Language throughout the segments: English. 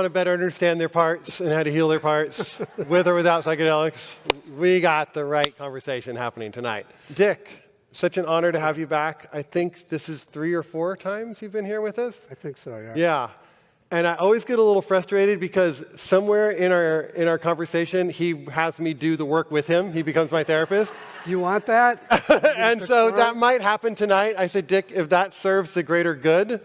want to better understand their parts and how to heal their parts, with or without psychedelics, we got the right conversation happening tonight. Dick, such an honor to have you back. I think this is 3 or 4 times you've been here with us. I think so, yeah. Yeah. And I always get a little frustrated because somewhere in our conversation, he has me do the work with him. He becomes my therapist. You want that? And so that might happen tonight. I said, Dick, if that serves the greater good,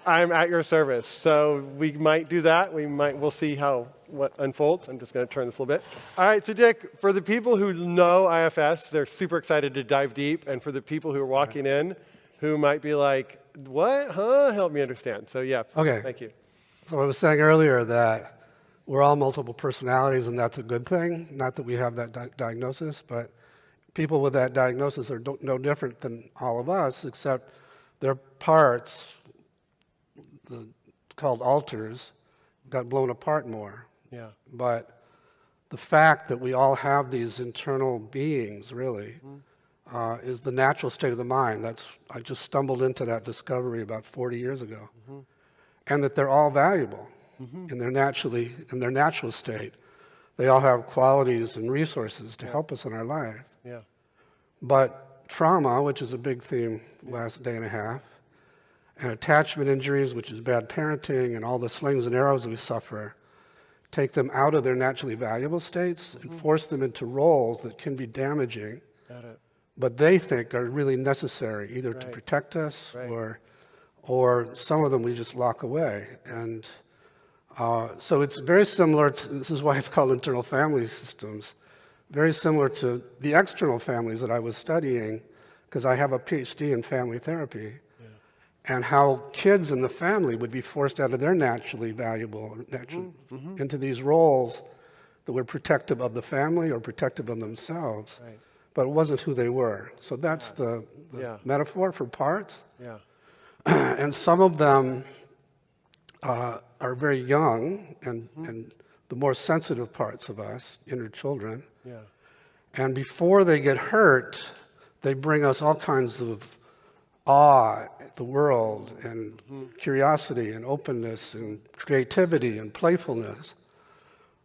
I'm at your service. So we might do that. We'll see what unfolds. I'm just going to turn this a little bit. All right, so Dick, for the people who know IFS, they're super excited to dive deep. And for the people who are walking in, who might be like, what? Huh? Help me understand. So yeah, okay. Thank you. So I was saying earlier that we're all multiple personalities, and that's a good thing. Not that we have that diagnosis, but people with that diagnosis are no different than all of us, except their parts, called alters, got blown apart more. Yeah. But the fact that we all have these internal beings, really, is the natural state of the mind. I just stumbled into that discovery about 40 years ago. And that they're all valuable in their natural state. They all have qualities and resources to help us in our life. Yeah. But trauma, which is a big theme last day and a half, and attachment injuries, which is bad parenting, and all the slings and arrows we suffer, take them out of their naturally valuable states and force them into roles that can be damaging, but they think are really necessary, either to protect us or some of them we just lock away. And so it's very similar to, this is why it's called internal family systems, very similar to the external families that I was studying, because I have a PhD in family therapy, and how kids in the family would be forced out of their naturally valuable, into these roles that were protective of the family or protective of themselves, but it wasn't who they were. So that's the metaphor for parts. Yeah. And some of them are very young and the more sensitive parts of us, inner children. Yeah. And before they get hurt, they bring us all kinds of awe at the world and curiosity and openness and creativity and playfulness.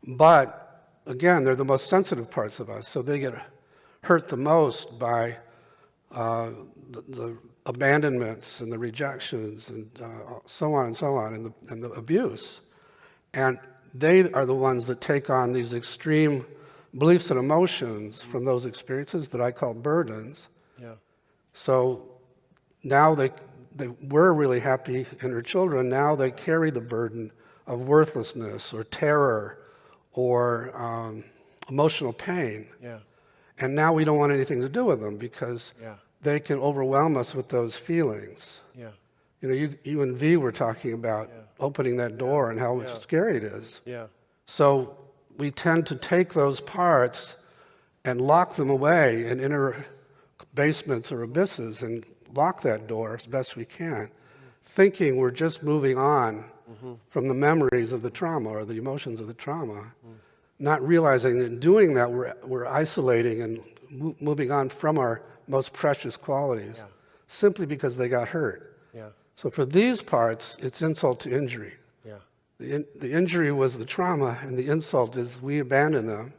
But again, they're the most sensitive parts of us, so they get hurt the most by the abandonments and the rejections and so on and the abuse. And they are the ones that take on these extreme beliefs and emotions from those experiences that I call burdens. Yeah. So now they were really happy in their children. Now they carry the burden of worthlessness or terror or emotional pain. Yeah. And now we don't want anything to do with them because they can overwhelm us with those feelings. Yeah. You know, you and V were talking about opening that door and how scary it is. Yeah. So we tend to take those parts and lock them away in inner basements or abysses and lock that door as best we can, thinking we're just moving on from the memories of the trauma or the emotions of the trauma, not realizing that in doing that we're isolating and moving on from our most precious qualities simply because they got hurt. Yeah. So for these parts, it's insult to injury. Yeah. The injury was the trauma, and the insult is we abandon them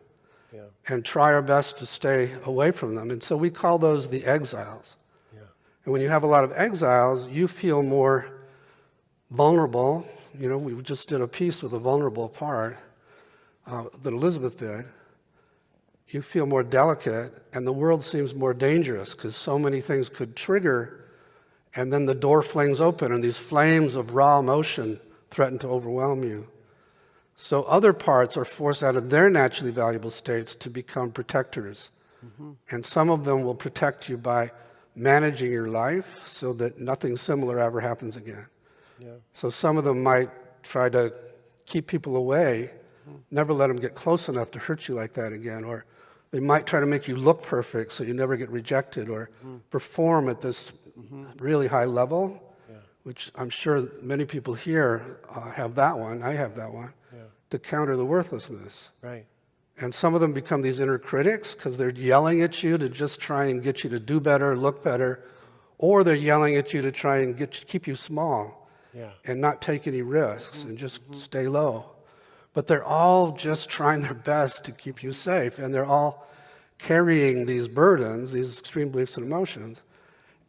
Yeah. and try our best to stay away from them. And so we call those the exiles. Yeah. And when you have a lot of exiles, you feel more vulnerable. You know, we just did a piece with a vulnerable part that Elizabeth did. You feel more delicate, and the world seems more dangerous because so many things could trigger, and then the door flings open, and these flames of raw emotion threaten to overwhelm you. So other parts are forced out of their naturally valuable states to become protectors. And some of them will protect you by managing your life so that nothing similar ever happens again. Yeah. So some of them might try to keep people away, never let them get close enough to hurt you like that again, or they might try to make you look perfect so you never get rejected, or perform at this really high level, which I'm sure many people here have that one, I have that one, to counter the worthlessness. Right. And some of them become these inner critics because they're yelling at you to just try and get you to do better, look better, or they're yelling at you to try and keep you small. Yeah. and not take any risks and just stay low. But they're all just trying their best to keep you safe, and they're all carrying these burdens, these extreme beliefs and emotions,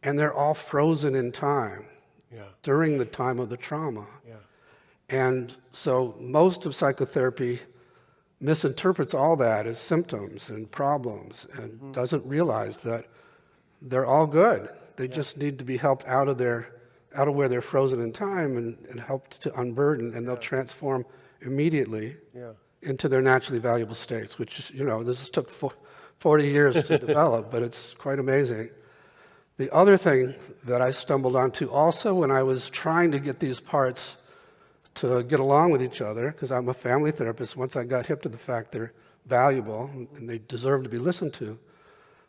and they're all frozen in time during the time of the trauma. Yeah. And so most of psychotherapy misinterprets all that as symptoms and problems and doesn't realize that they're all good. They just need to be helped out of where they're frozen in time and helped to unburden, and they'll transform immediately into their naturally valuable states, which, this took 40 years to develop, but it's quite amazing. The other thing that I stumbled onto also when I was trying to get these parts to get along with each other, because I'm a family therapist, once I got hip to the fact they're valuable and they deserve to be listened to,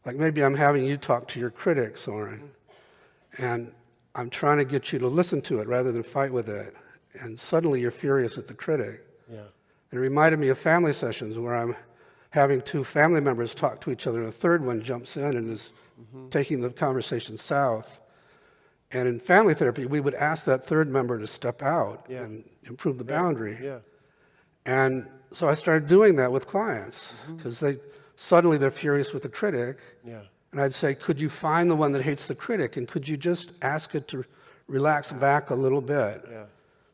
like maybe I'm having you talk to your critic, Soren, and I'm trying to get you to listen to it rather than fight with it, and suddenly you're furious at the critic. Yeah. It reminded me of family sessions where I'm having two family members talk to each other, and a third one jumps in and is taking the conversation south. And in family therapy, we would ask that third member to step out and improve the boundary. Yeah. And so I started doing that with clients, because they're furious with the critic. Yeah. And I'd say, could you find the one that hates the critic, and could you just ask it to relax back a little bit,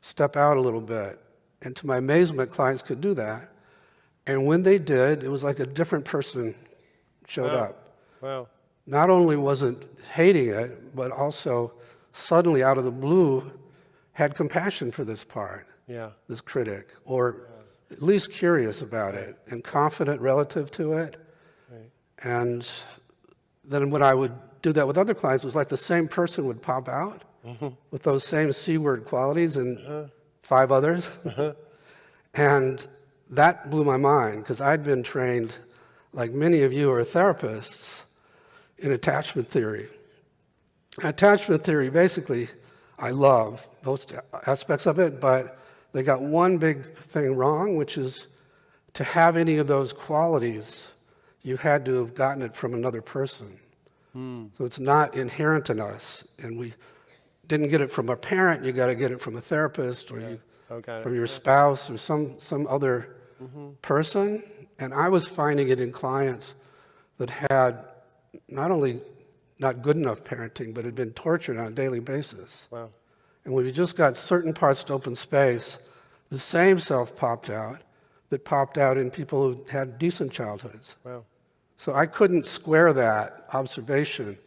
step out a little bit? And to my amazement, clients could do that. And when they did, it was like a different person showed up. Wow. Not only wasn't hating it, but also suddenly out of the blue had compassion for this part, this critic, or at least curious about it and confident relative to it. Right. And then when I would do that with other clients, it was like the same person would pop out with those same C-word qualities and 5 others. And that blew my mind, because I'd been trained, like many of you are therapists, in attachment theory. Attachment theory, basically, I love most aspects of it, but they got one big thing wrong, which is to have any of those qualities, you had to have gotten it from another person. So it's not inherent in us, and we didn't get it from a parent, you got to get it from a therapist, or from your spouse, or some other person. And I was finding it in clients that had not only not good enough parenting, but had been tortured on a daily basis. Wow. And when we just got certain parts to open space, the same self popped out that popped out in people who had decent childhoods. Wow. So I couldn't square that observation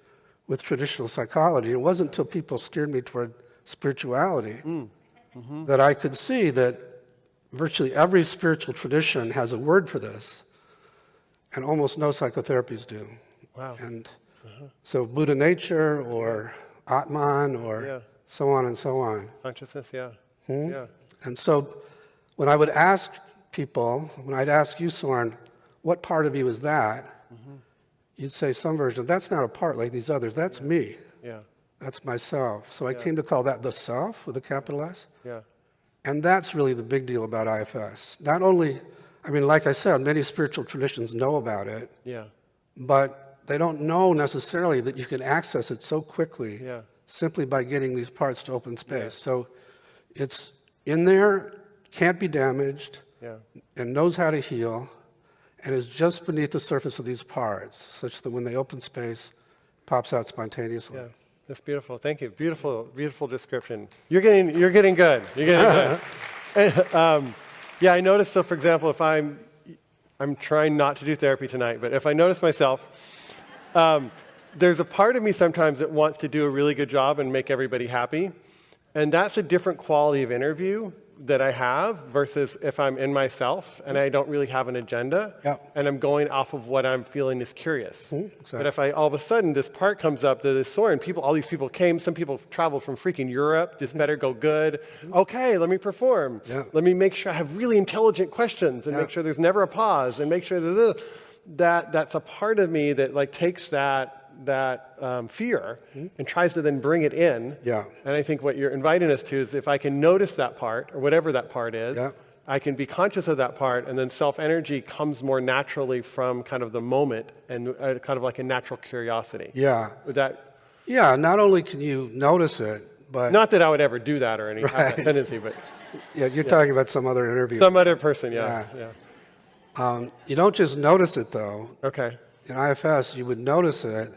with traditional psychology. It wasn't until people steered me toward spirituality that I could see that virtually every spiritual tradition has a word for this, and almost no psychotherapies do. Wow. And so Buddha nature or Atman or so on and so on. Consciousness, yeah. And so when I would ask people, when I'd ask you, Soren, what part of you is that? You'd say some version, that's not a part like these others, that's me. Yeah. That's myself. So I came to call that the self with a capital S. Yeah. And that's really the big deal about IFS. Not only, like I said, many spiritual traditions know about it, but they don't know necessarily that you can access it so quickly simply by getting these parts to open space. So it's in there, can't be damaged, and knows how to heal, and is just beneath the surface of these parts, such that when they open space, it pops out spontaneously. Yeah. That's beautiful. Thank you. Beautiful, beautiful description. You're getting good. You're getting good. And, I noticed. So, for example, if I'm trying not to do therapy tonight, but if I notice myself, there's a part of me sometimes that wants to do a really good job and make everybody happy, and that's a different quality of interview that I have versus if I'm in myself and I don't really have an agenda and I'm going off of what I'm feeling is curious. Exactly. But if all of a sudden this part comes up that is Soren, all these people came, some people traveled from freaking Europe, this better go good. Okay, let me perform. Let me make sure I have really intelligent questions and make sure there's never a pause and make sure that's a part of me that takes that fear and tries to then bring it in. And I think what you're inviting us to is if I can notice that part, or whatever that part is, I can be conscious of that part, and then self-energy comes more naturally from kind of the moment and kind of like a natural curiosity. Would that? Not only can you notice it, But Not that I would ever do that or have that Right. tendency, but yeah, you're talking about some other interview. some other person, yeah. You don't just notice it though. Okay. In IFS, you would notice it,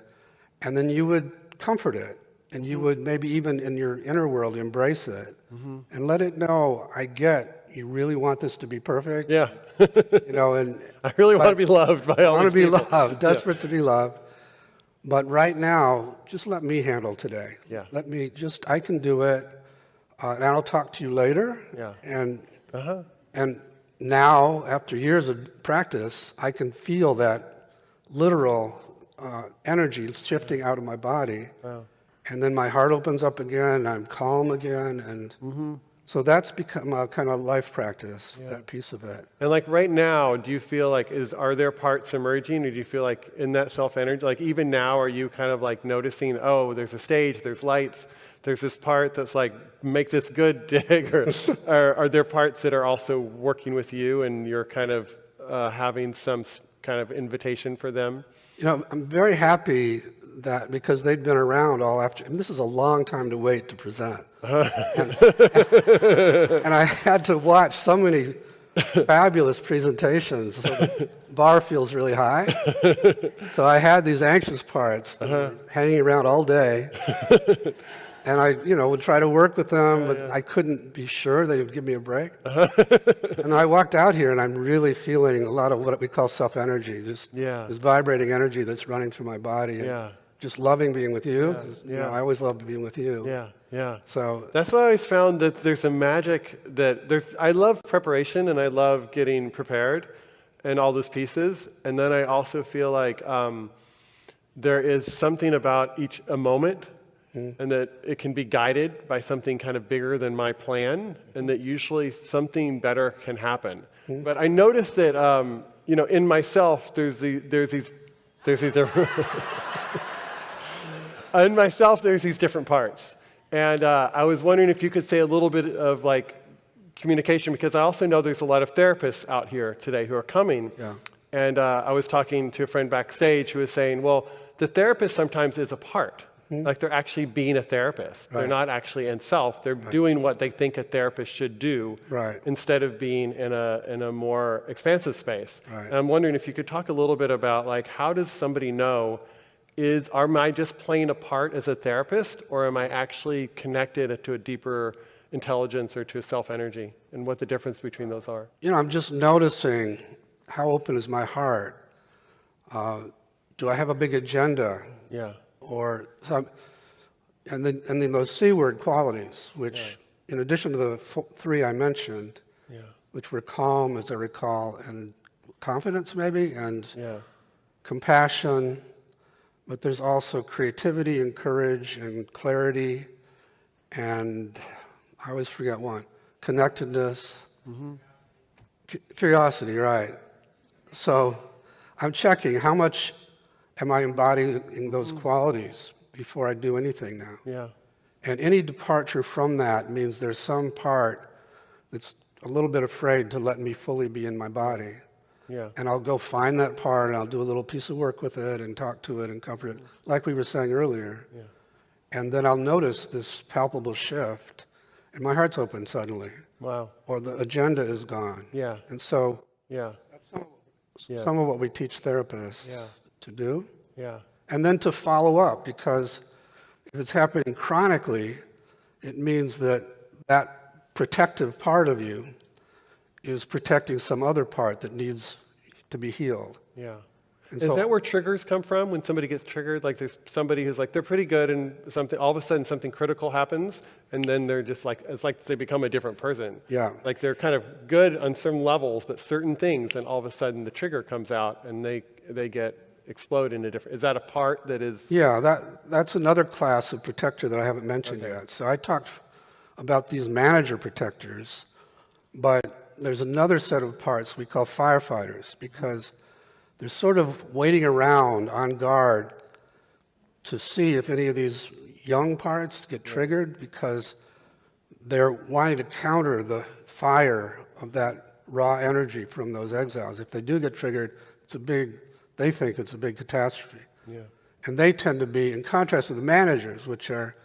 and then you would comfort it, and you would maybe even in your inner world embrace it, and let it know, I get, you really want this to be perfect. Yeah. And I really want to be loved by all I want to these be people. loved, desperate to be loved. But right now, just let me handle today. Yeah. Let me I can do it, and I'll talk to you later. Yeah. And now, after years of practice, I can feel that literal energy shifting out of my body. Wow. And then my heart opens up again, I'm calm again, and so that's become a kind of life practice, that piece of it. And like right now, do you feel like, are there parts emerging, or do you feel like in that self-energy, like even now, are you kind of like noticing, oh, there's a stage, there's lights, there's this part that's like, make this good, Dig, or are there parts that are also working with you and you're kind of having some kind of invitation for them? I'm very happy that because they'd been around all after, and this is a long time to wait to present. And I had to watch so many fabulous presentations, so the bar feels really high. So I had these anxious parts that were hanging around all day. And I, would try to work with them, but I couldn't be sure they would give me a break. And I walked out here, and I'm really feeling a lot of what we call self-energy, this vibrating energy that's running through my body. And just loving being with you. 'Cause, I always loved being with you. Yeah. So that's why I always found that there's a magic I love preparation, and I love getting prepared and all those pieces. And then I also feel like there is something about a moment, and that it can be guided by something kind of bigger than my plan, and that usually something better can happen. But I noticed that, in myself, there's these in myself, there's these different parts. And I was wondering if you could say a little bit of like communication, because I also know there's a lot of therapists out here today who are coming. Yeah. And I was talking to a friend backstage who was saying, well, the therapist sometimes is a part. Like they're actually being a therapist. Right. They're not actually in self. They're doing what they think a therapist should do, instead of being in a more expansive space. Right. And I'm wondering if you could talk a little bit about like, how does somebody know, am I just playing a part as a therapist, or am I actually connected to a deeper intelligence or to a self-energy, and what the difference between those are? I'm just noticing how open is my heart. Do I have a big agenda? Yeah. Or and then those C-word qualities, which in addition to the three I mentioned, which were calm, as I recall, and confidence maybe, and compassion, but there's also creativity and courage and clarity, and I always forget one, connectedness, curiosity, right. So I'm checking how much am I embodying those qualities before I do anything now? Yeah. And any departure from that means there's some part that's a little bit afraid to let me fully be in my body. Yeah. And I'll go find that part, and I'll do a little piece of work with it and talk to it and comfort it, like we were saying earlier. Yeah. And then I'll notice this palpable shift, and my heart's open suddenly. Wow. Or the agenda is gone. Yeah. And so that's some of what we teach therapists to do. Yeah. And then to follow up, because if it's happening chronically, it means that that protective part of you is protecting some other part that needs to be healed. Yeah. And Is so, that where triggers come from? When somebody gets triggered, like there's somebody who's like, they're pretty good, and something, all of a sudden something critical happens, and then they're just like, it's like they become a different person. Yeah. Like they're kind of good on some levels, but certain things, and all of a sudden the trigger comes out, and they explode into different, is that a part that is? Yeah, that's another class of protector that I haven't mentioned yet. So I talked about these manager protectors, but there's another set of parts we call firefighters, because they're sort of waiting around on guard to see if any of these young parts get triggered, because they're wanting to counter the fire of that raw energy from those exiles. If they do get triggered, they think it's a big catastrophe. Yeah. And they tend to be, in contrast to the managers, which are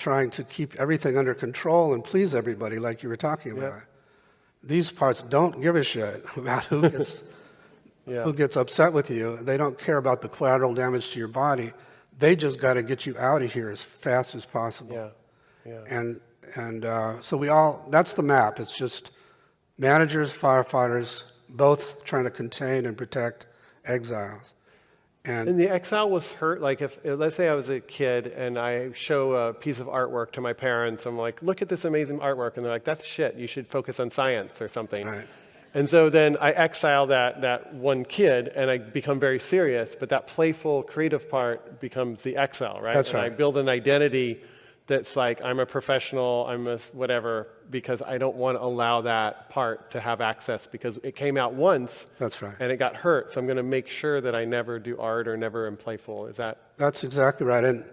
trying to keep everything under control and please everybody like you were talking about. These parts don't give a shit about who gets upset with you. They don't care about the collateral damage to your body. They just got to get you out of here as fast as possible. And so that's the map. It's just managers, firefighters, both trying to contain and protect exiles. And the exile was hurt, like if, let's say I was a kid and I show a piece of artwork to my parents, I'm like, look at this amazing artwork, and they're like, that's shit, you should focus on science or something. Right. And so then I exile that one kid and I become very serious, but that playful, creative part becomes the exile, right? That's right. And I build an identity that's like, I'm a professional, I'm a whatever, because I don't want to allow that part to have access because it came out once. That's right. And it got hurt. So I'm going to make sure that I never do art or never am playful. Is that? That's exactly right. And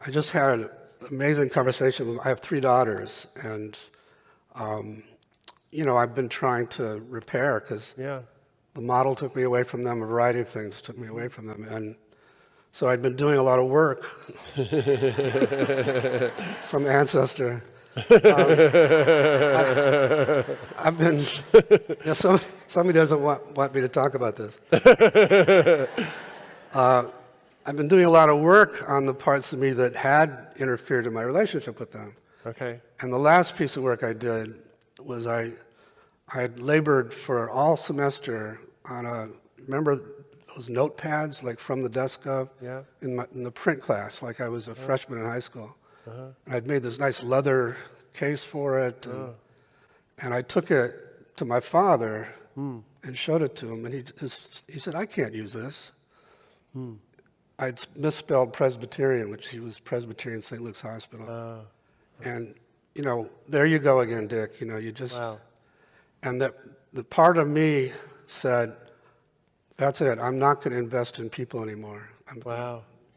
I just had an amazing conversation. I have 3 daughters, and I've been trying to repair because the model took me away from them. A variety of things took me away from them, and so I'd been doing a lot of work. Some ancestor. I've been. Somebody doesn't want me to talk about this. I've been doing a lot of work on the parts of me that had interfered in my relationship with them. Okay. And the last piece of work I did was I had labored for all semester on remember those notepads like from the desk of in the print class, like I was a freshman in high school. And I'd made this nice leather case for it, and I took it to my father and showed it to him, and he said, I can't use this. I'd misspelled Presbyterian, which he was Presbyterian St. Luke's Hospital. And, there you go again, Dick. You just, and the part of me said, that's it. I'm not going to invest in people anymore. I'm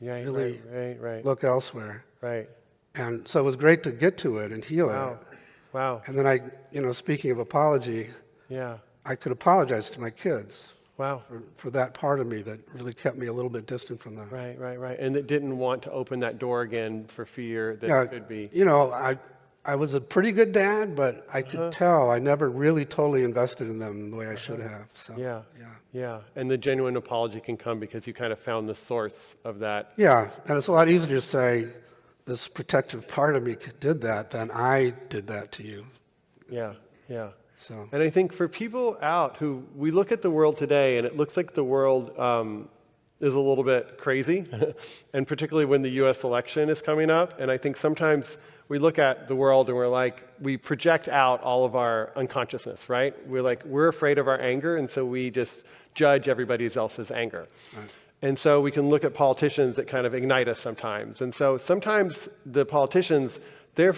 really right. look elsewhere. Right. And so it was great to get to it and heal it. Wow. And then speaking of apology, I could apologize to my kids. For that part of me that really kept me a little bit distant from them. Right. And that didn't want to open that door again for fear that it could be. I was a pretty good dad, but I could tell I never really totally invested in them the way I should have. So Yeah. And the genuine apology can come because you kind of found the source of that. Yeah, and it's a lot easier to say this protective part of me did that than I did that to you. Yeah. So. And I think for people out who, we look at the world today and it looks like the world is a little bit crazy, and particularly when the US election is coming up. And I think sometimes we look at the world and we're like, we project out all of our unconsciousness, right? We're afraid of our anger, and so we just judge everybody else's anger. Right. And so we can look at politicians that kind of ignite us sometimes. And so sometimes the politicians, they're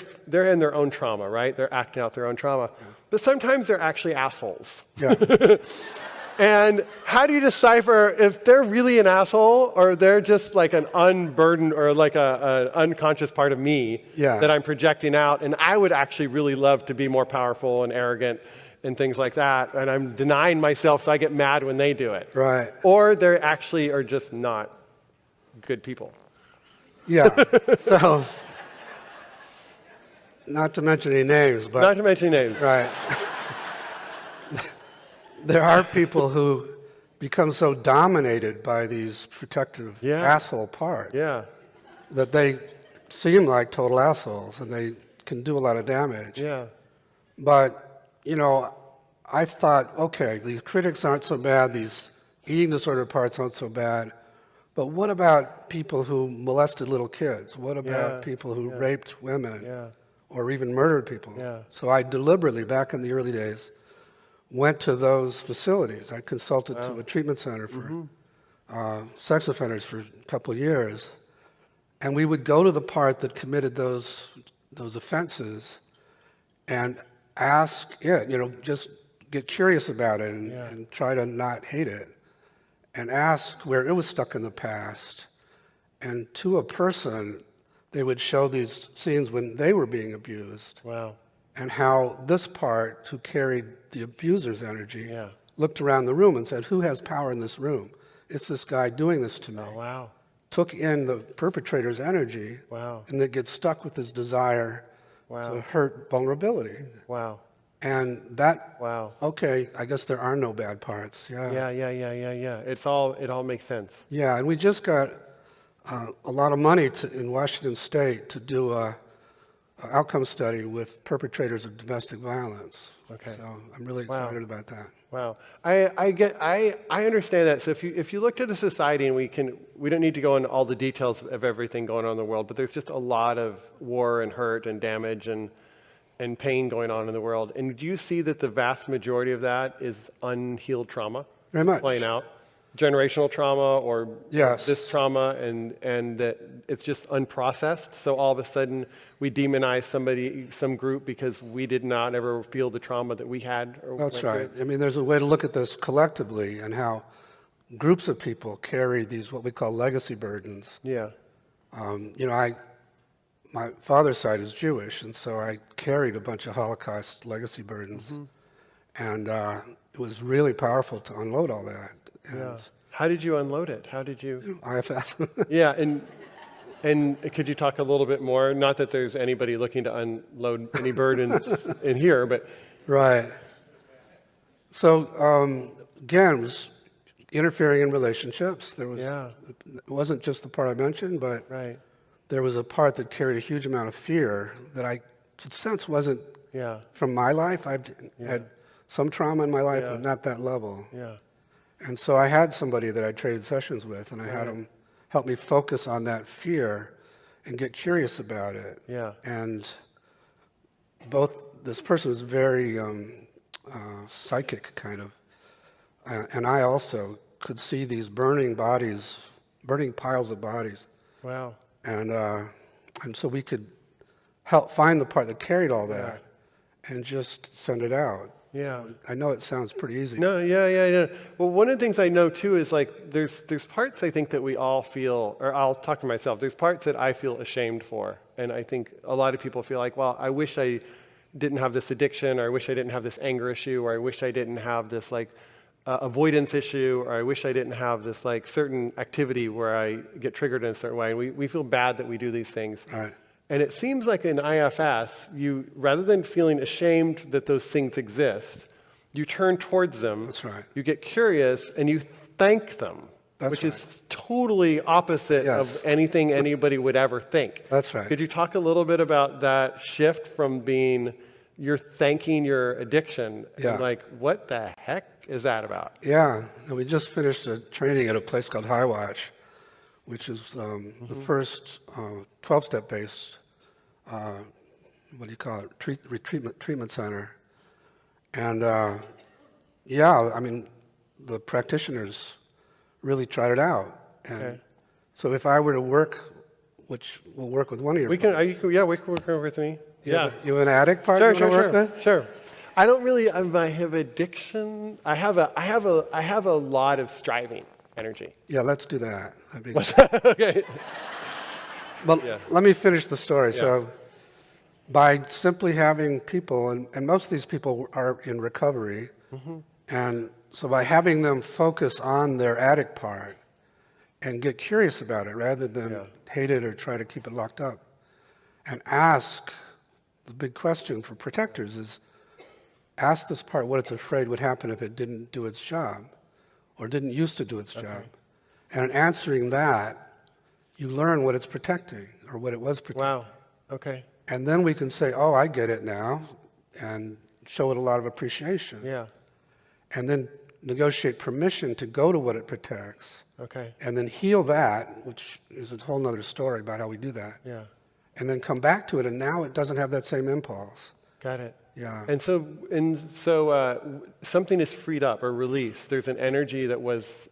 in their own trauma, right? They're acting out their own trauma. Yeah. But sometimes they're actually assholes. Yeah. And how do you decipher if they're really an asshole or they're just like an unburdened or like an unconscious part of me that I'm projecting out, and I would actually really love to be more powerful and arrogant and things like that, and I'm denying myself so I get mad when they do it. Right. Or they actually are just not good people. Yeah. So, not to mention any names, but... Not to mention names. Right. There are people who become so dominated by these protective asshole parts that they seem like total assholes and they can do a lot of damage. Yeah. But, I thought, okay, these critics aren't so bad, these eating disorder parts aren't so bad, but what about people who molested little kids? What about people who raped women or even murdered people? Yeah. So I deliberately, back in the early days, went to those facilities. I consulted to a treatment center for sex offenders for a couple of years, and we would go to the part that committed those offenses and ask it, just get curious about it and try to not hate it, and ask where it was stuck in the past. And to a person, they would show these scenes when they were being abused. Wow. And how this part, who carried the abuser's energy, looked around the room and said, who has power in this room? It's this guy doing this to me. Oh, wow. took in the perpetrator's energy, Wow. and they get stuck with this desire Wow. to hurt vulnerability. Wow. And that, Wow. okay, I guess there are no bad parts. Yeah. It all makes sense. Yeah, and we just got a lot of money in Washington State to do a outcome study with perpetrators of domestic violence. Okay. So I'm really Wow. excited about that. Wow, I understand that. So if you looked at a society, and we don't need to go into all the details of everything going on in the world, but there's just a lot of war and hurt and damage and pain going on in the world. And do you see that the vast majority of that is unhealed trauma? Very much. Playing out, generational trauma or Yes. this trauma, and that it's just unprocessed. So all of a sudden we demonize some group because we did not ever feel the trauma that we had. That's right. I mean, there's a way to look at this collectively and how groups of people carry these what we call legacy burdens. Yeah. My father's side is Jewish, and so I carried a bunch of Holocaust legacy burdens, and it was really powerful to unload all that. And Yeah. How did you unload it? How did you? IFS. Yeah, and could you talk a little bit more? Not that there's anybody looking to unload any burdens in here, but Right. So again, it was interfering in relationships. There was. Yeah. It wasn't just the part I mentioned, but right. there was a part that carried a huge amount of fear that I could sense wasn't Yeah. from my life. I've had some trauma in my life, Yeah. but not that level. Yeah. And so I had somebody that I traded sessions with, and I had him help me focus on that fear and get curious about it. Yeah. And this person was very psychic, kind of. And I also could see these burning piles of bodies. Wow. And so we could help find the part that carried all that and just send it out. Yeah. So I know it sounds pretty easy. No, yeah. Well, one of the things I know too is like there's parts I think that we all feel, or I'll talk to myself, there's parts that I feel ashamed for. And I think a lot of people feel like, well, I wish I didn't have this addiction, or I wish I didn't have this anger issue, or I wish I didn't have this like avoidance issue, or I wish I didn't have this like certain activity where I get triggered in a certain way. And we feel bad that we do these things. Right. And it seems like in IFS, you, rather than feeling ashamed that those things exist, you turn towards them. That's right. You get curious and you thank them, That's which right. is totally opposite Yes. of anything anybody would ever think. That's right. Could you talk a little bit about that shift from being you're thanking your addiction Yeah. and like, what the heck is that about? Yeah. And we just finished a training at a place called High Watch, which is the first 12-step based, what do you call it, treatment center. And I mean, the practitioners really tried it out. And Okay. so if I were to work, which will work with one of your We can, we can work with me. You have an addict part you want to work with? Sure. I don't really. I have addiction. I have a lot of striving energy. Yeah, let's do that. That'd be What's good. that? Okay. Well, Yeah. let me finish the story. Yeah. So by simply having people, and most of these people are in recovery, and so by having them focus on their addict part and get curious about it rather than hate it or try to keep it locked up, and ask, the big question for protectors is, ask this part what it's afraid would happen if it didn't do its job or didn't used to do its job. And in answering that, you learn what it's protecting or what it was protecting. Wow. Okay. And then we can say, oh, I get it now, and show it a lot of appreciation. Yeah. And then negotiate permission to go to what it protects, Okay. and then heal that, which is a whole nother story about how we do that. Yeah. And then come back to it, and now it doesn't have that same impulse. Got it. Yeah. And so something is freed up or released. There's an energy that was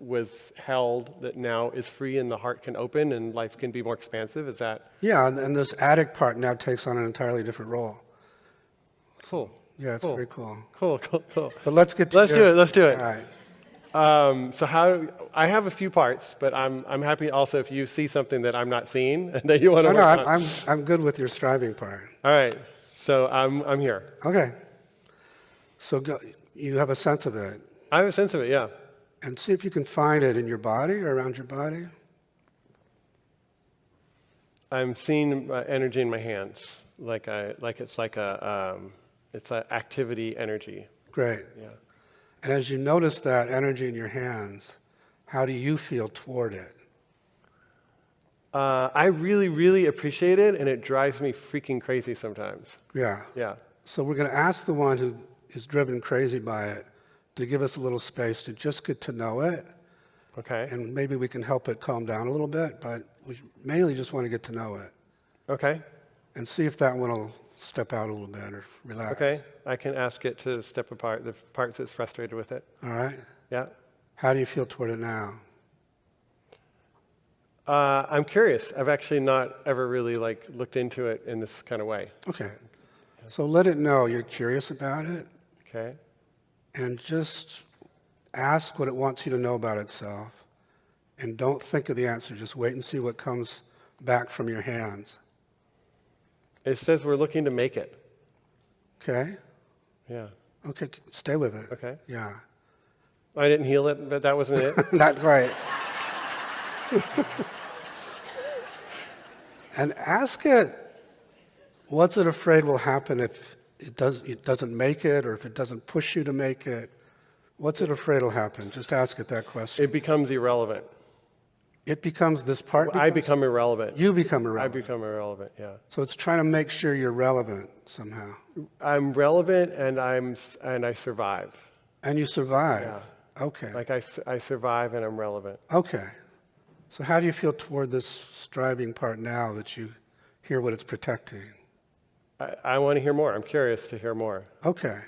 held that now is free, and the heart can open, and life can be more expansive. Is that Yeah, and this addict part now takes on an entirely different role. cool? Yeah, it's Cool. very cool. Cool. But let's get to Let's do it. Let's do it. All right. So I have a few parts, but I'm happy also if you see something that I'm not seeing and that you want to No, work on. I'm good with your striving part. All right. So I'm here. Okay. So you have a sense of it, I have a sense of it. Yeah. and see if you can find it in your body or around your body. I'm seeing energy in my hands, it's an activity energy. Great. Yeah. And as you notice that energy in your hands, how do you feel toward it? I really, really appreciate it, and it drives me freaking crazy sometimes. Yeah. Yeah. So we're going to ask the one who is driven crazy by it to give us a little space to just get to know it, Okay. and maybe we can help it calm down a little bit, but we mainly just want to get to know it Okay. and see if that one will step out a little bit or relax. Okay. I can ask it to step apart the parts that's frustrated with it. All right? Yeah. How do you feel toward it now? I'm curious. I've actually not ever really looked into it in this kind of way. Okay. So let it know you're curious about it, Okay. and just ask what it wants you to know about itself. And don't think of the answer. Just wait and see what comes back from your hands. It says we're looking to make it. Okay? Yeah. Okay, stay with it. Okay. Yeah. I didn't heal it, but that wasn't it. Not right. And ask it, what's it afraid will happen if it doesn't make it, or if it doesn't push you to make it? What's it afraid will happen? Just ask it that question. It becomes irrelevant. It becomes this part. I become irrelevant. You become I irrelevant. become irrelevant, yeah. So it's trying to make sure you're relevant somehow. I'm relevant and I survive. And you survive. Yeah. Okay. I survive and I'm relevant. Okay. So how do you feel toward this striving part now that you hear what it's protecting? I want to hear more. I'm curious to hear more. Okay.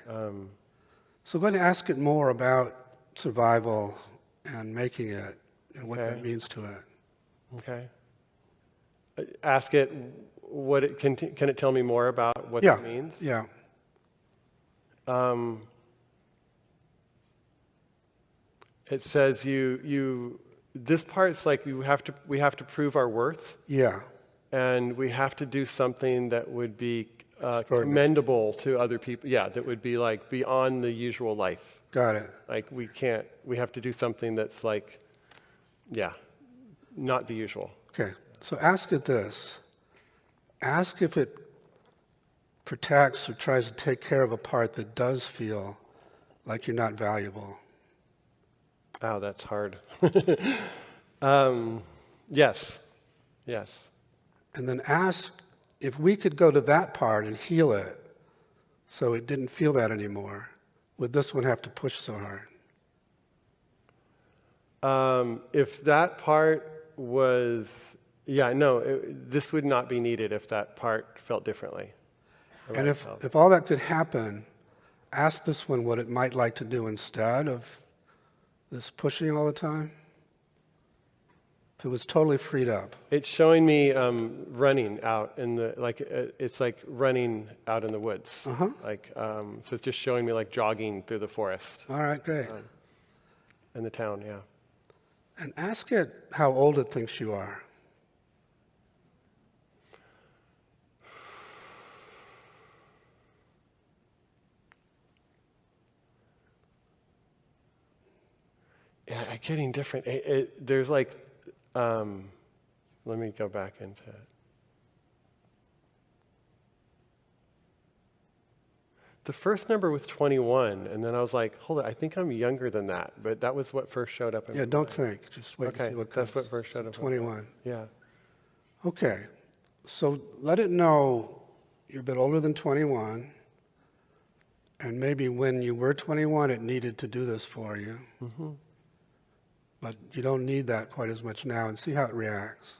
So go ahead and ask it more about survival and making it and what that Okay. means to it. Okay. Ask it what it can it tell me more about what Yeah. that means? Yeah. It says this part's like we have to prove our worth, Yeah. and we have to do something that would be Extraordinary. commendable to other people. Yeah, that would be beyond the usual life. Got it. We have to do something that's not the usual. Okay. So ask it this. Ask if it protects or tries to take care of a part that does feel like you're not valuable. Oh, that's hard. Yes. Yes. And then ask if we could go to that part and heal it so it didn't feel that anymore, would this one have to push so hard? If that part was, this would not be needed if that part felt differently. And if all that could happen, ask this one what it might like to do instead of this pushing all the time. If it was totally freed up. It's showing me running out in the, it's like running out in the woods. Uh-huh. So it's just showing me jogging through the forest All right, great. in the town, yeah. And ask it how old it thinks you are. Yeah, I'm getting different. There's let me go back into it. The first number was 21, and then I was like, hold it, I think I'm younger than that, but that was what first showed up in Yeah, my don't mind. think. Just wait and see what that's comes. what first showed up. 21. Yeah. Okay. So let it know you're a bit older than 21, and maybe when you were 21, it needed to do this for you. Mm-hmm. But you don't need that quite as much now, and see how it reacts.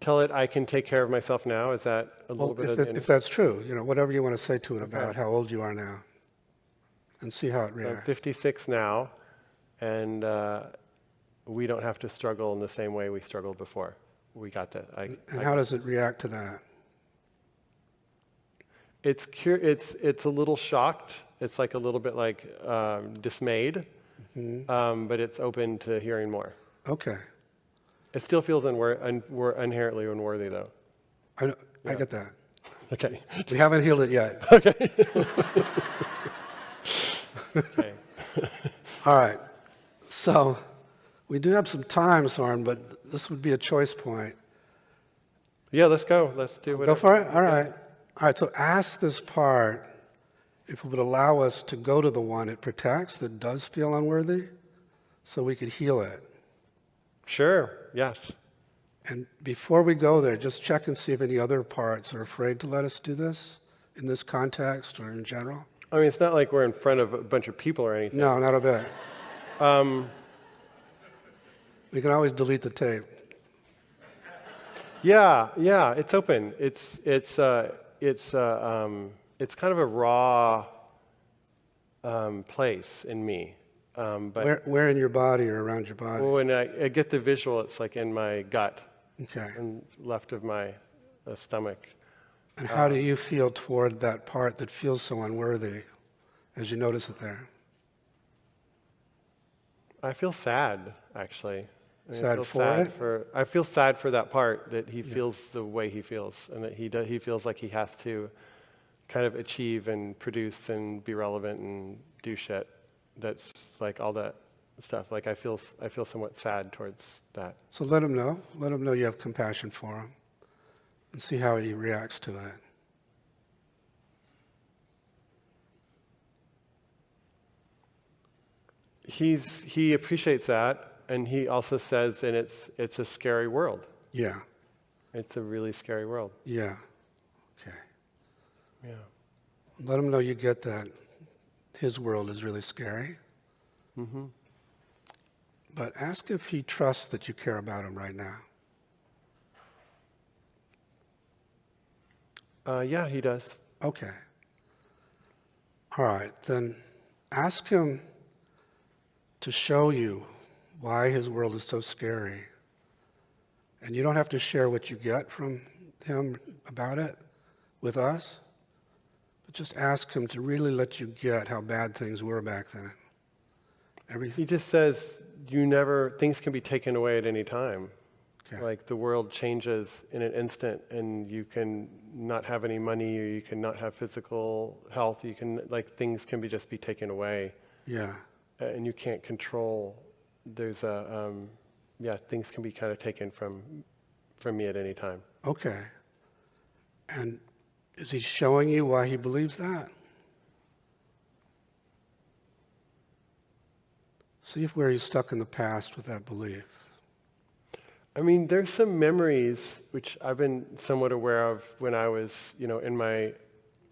Tell it I can take care of myself now. Is that a little bit of the If that's true, whatever you want to say to it about Okay. how old you are now, and see how it I'm reacts. 56 now, and we don't have to struggle in the same way we struggled before. We got that. And how does it react to that? It's a little shocked. It's a little bit dismayed, but it's open to hearing more. Okay. It still feels inherently unworthy, though. I get that. Okay. We haven't healed it yet. Okay. Okay. All right. So We do have some time, Soren, but this would be a choice point. Yeah, let's go. Let's do whatever. Go for it? All right. All right, so ask this part if it would allow us to go to the one it protects that does feel unworthy so we could heal it. Sure, yes. And before we go there, just check and see if any other parts are afraid to let us do this in this context or in general. I mean, it's not like we're in front of a bunch of people or anything. No, not a bit. We can always delete the tape. Yeah, it's open. It's kind of a raw place in me. But Where in your body or around your body? when I get the visual, it's like in my gut Okay. and left of my stomach. And how do you feel toward that part that feels so unworthy as you notice it there? I feel sad, actually. Sad I feel for it? I feel sad for that part, that he feels the way he feels, and that he feels like he has to kind of achieve and produce and be relevant and do shit. That's like all that stuff. Like I feel somewhat sad towards that. So let him know. Let him know you have compassion for him and see how he reacts to it. He appreciates that, and he also says, and it's a scary world. Yeah. It's a really scary world. Yeah. Okay. Yeah. Let him know you get that. His world is really scary. Mm-hmm. But ask if he trusts that you care about him right now. Yeah, he does. Okay. All right, then ask him to show you why his world is so scary. And you don't have to share what you get from him about it with us, but just ask him to really let you get how bad things were back then. He just says things can be taken away at any time. Okay. Like the world changes in an instant, and you can not have any money, or you can not have physical health. You can, like, things can just be taken away. Yeah. And you can't control. Things can be kind of taken from me at any time. Okay. And is he showing you why he believes that? See where he's stuck in the past with that belief. I mean, there's some memories which I've been somewhat aware of when I was, in my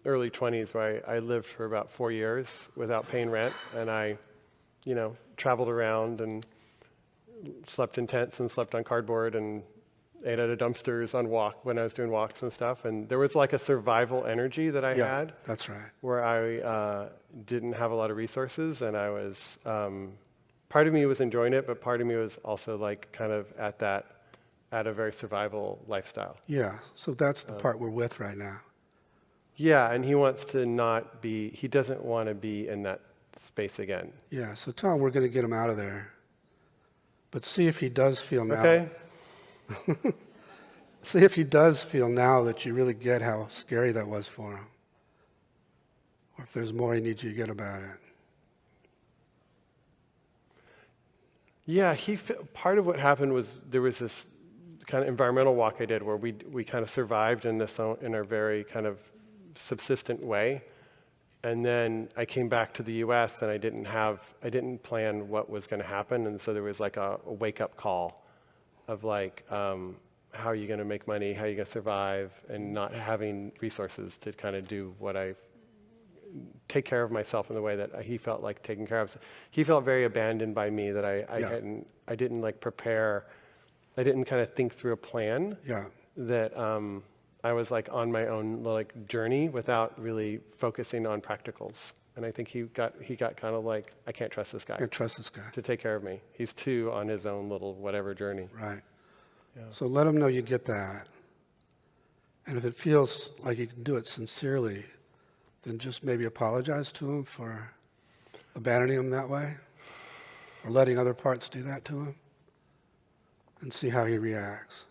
early 20s, where I lived for about 4 years without paying rent, and I, traveled around and slept in tents and slept on cardboard and ate out of dumpsters when I was doing walks and stuff. And there was like a survival energy that I had. That's right. Where I didn't have a lot of resources, and I was, part of me was enjoying it, but part of me was also like kind of at a very survival lifestyle. Yeah, so that's the part we're with right now. Yeah, and he doesn't want to be in that space again. Yeah, so tell him we're going to get him out of there. But see if he does feel now. Okay. See if he does feel now that you really get how scary that was for him. Or if there's more he needs you to get about it. Yeah, part of what happened was there was this kind of environmental walk I did where we kind of survived in a very kind of subsistent way. And then I came back to the US, and I didn't plan what was going to happen. And so there was like a wake-up call of like, how are you going to make money? How are you going to survive? And not having resources to kind of do take care of myself in the way that he felt like taking care of. He felt very abandoned by me, that I didn't like prepare. I didn't kind of think through a plan. Yeah. That I was like on my own like journey without really focusing on practicals. And I think he got kind of like, I can't trust this guy. Can't trust this guy. To take care of me. He's too on his own little whatever journey. Right. Yeah. So let him know you get that. And if it feels like you can do it sincerely, then just maybe apologize to him for abandoning him that way, or letting other parts do that to him, and see how he reacts.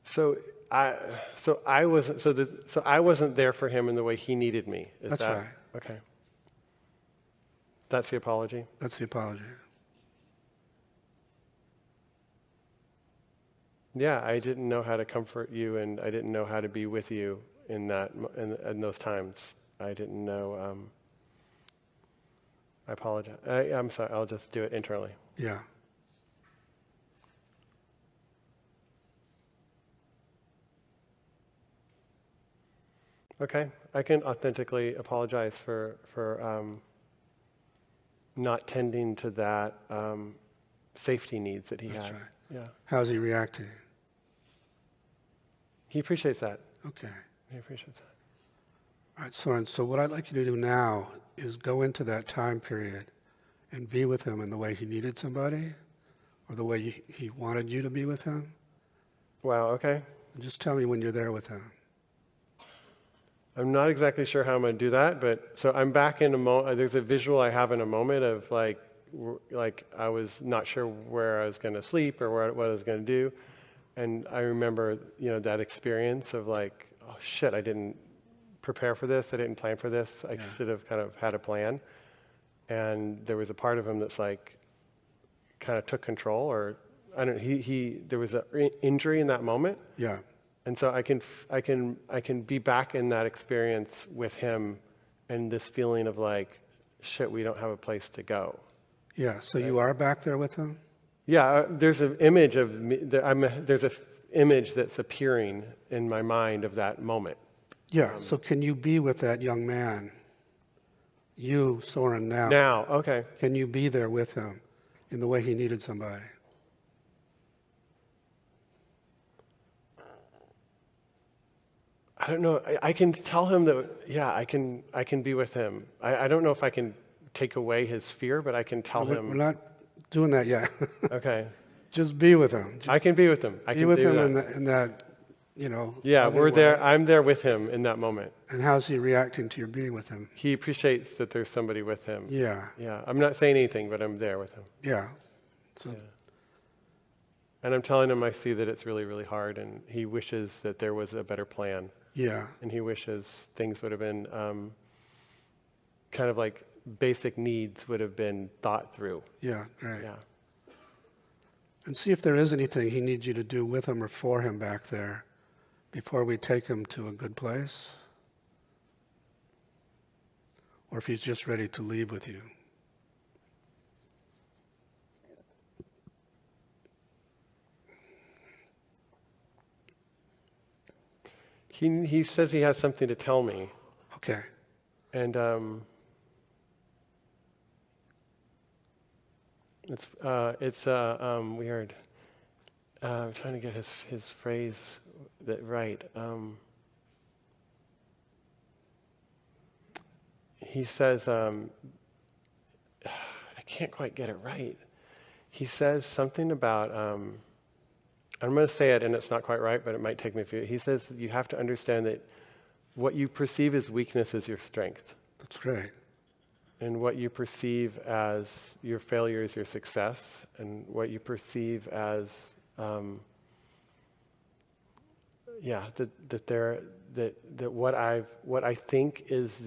So I wasn't there for him in the way he needed me. That's right. Okay. That's the apology? That's the apology. Yeah, I didn't know how to comfort you, and I didn't know how to be with you in in those times. I didn't know. I apologize. I'm sorry. I'll just do it internally. Yeah. Okay, I can authentically apologize for not tending to that safety needs that he That's had. right. Yeah, How's he reacting? he appreciates that. Okay. He appreciates that. All right, Soren, so what I'd like you to do now is go into that time period and be with him in the way he needed somebody or the way he wanted you to be with him. Wow. Okay. And just tell me when you're there with him. I'm not exactly sure how I'm going to do that, but so I'm back in a moment. There's a visual I have in a moment of like I was not sure where I was going to sleep or what I was going to do, and I remember that experience of like, oh shit, I didn't prepare for this. I didn't plan for this. I should have kind of had a plan. And there was a part of him that's like, kind of took control, or I don't know. There was an injury in that moment. Yeah. And so I can be back in that experience with him, and this feeling of like, shit, we don't have a place to go. Yeah. So you are back there with him? Yeah. There's an image of me. There's an image that's appearing in my mind of that moment. Yeah. So can you be with that young man? You, Soren, now. Now, okay. Can you be there with him in the way he needed somebody? I don't know. I can tell him that, yeah, I can be with him. I don't know if I can take away his fear, but I can tell him. We're not doing that yet. Okay. Just be with him. Just I can be with him. I be can with do him that. in that, Yeah, loving we're way. there. I'm there with him in that moment. And how's he reacting to your being with him? He appreciates that there's somebody with him. Yeah. Yeah. I'm not saying anything, but I'm there with him. Yeah. So, Yeah. And I'm telling him I see that it's really, really hard, and he wishes that there was a better plan. yeah. And he wishes things would have been kind of like basic needs would have been thought through. Yeah. Great. Yeah. And see if there is anything he needs you to do with him or for him back there before we take him to a good place. Or if he's just ready to leave with you. He says he has something to tell me, Okay. and it's weird. I'm trying to get his phrase right. He says, I can't quite get it right. He says something about, I'm going to say it and it's not quite right, but it might take me a few. He says you have to understand that what you perceive as weakness is your strength. That's great. And what you perceive as your failure is your success. And what you perceive as, that what I think is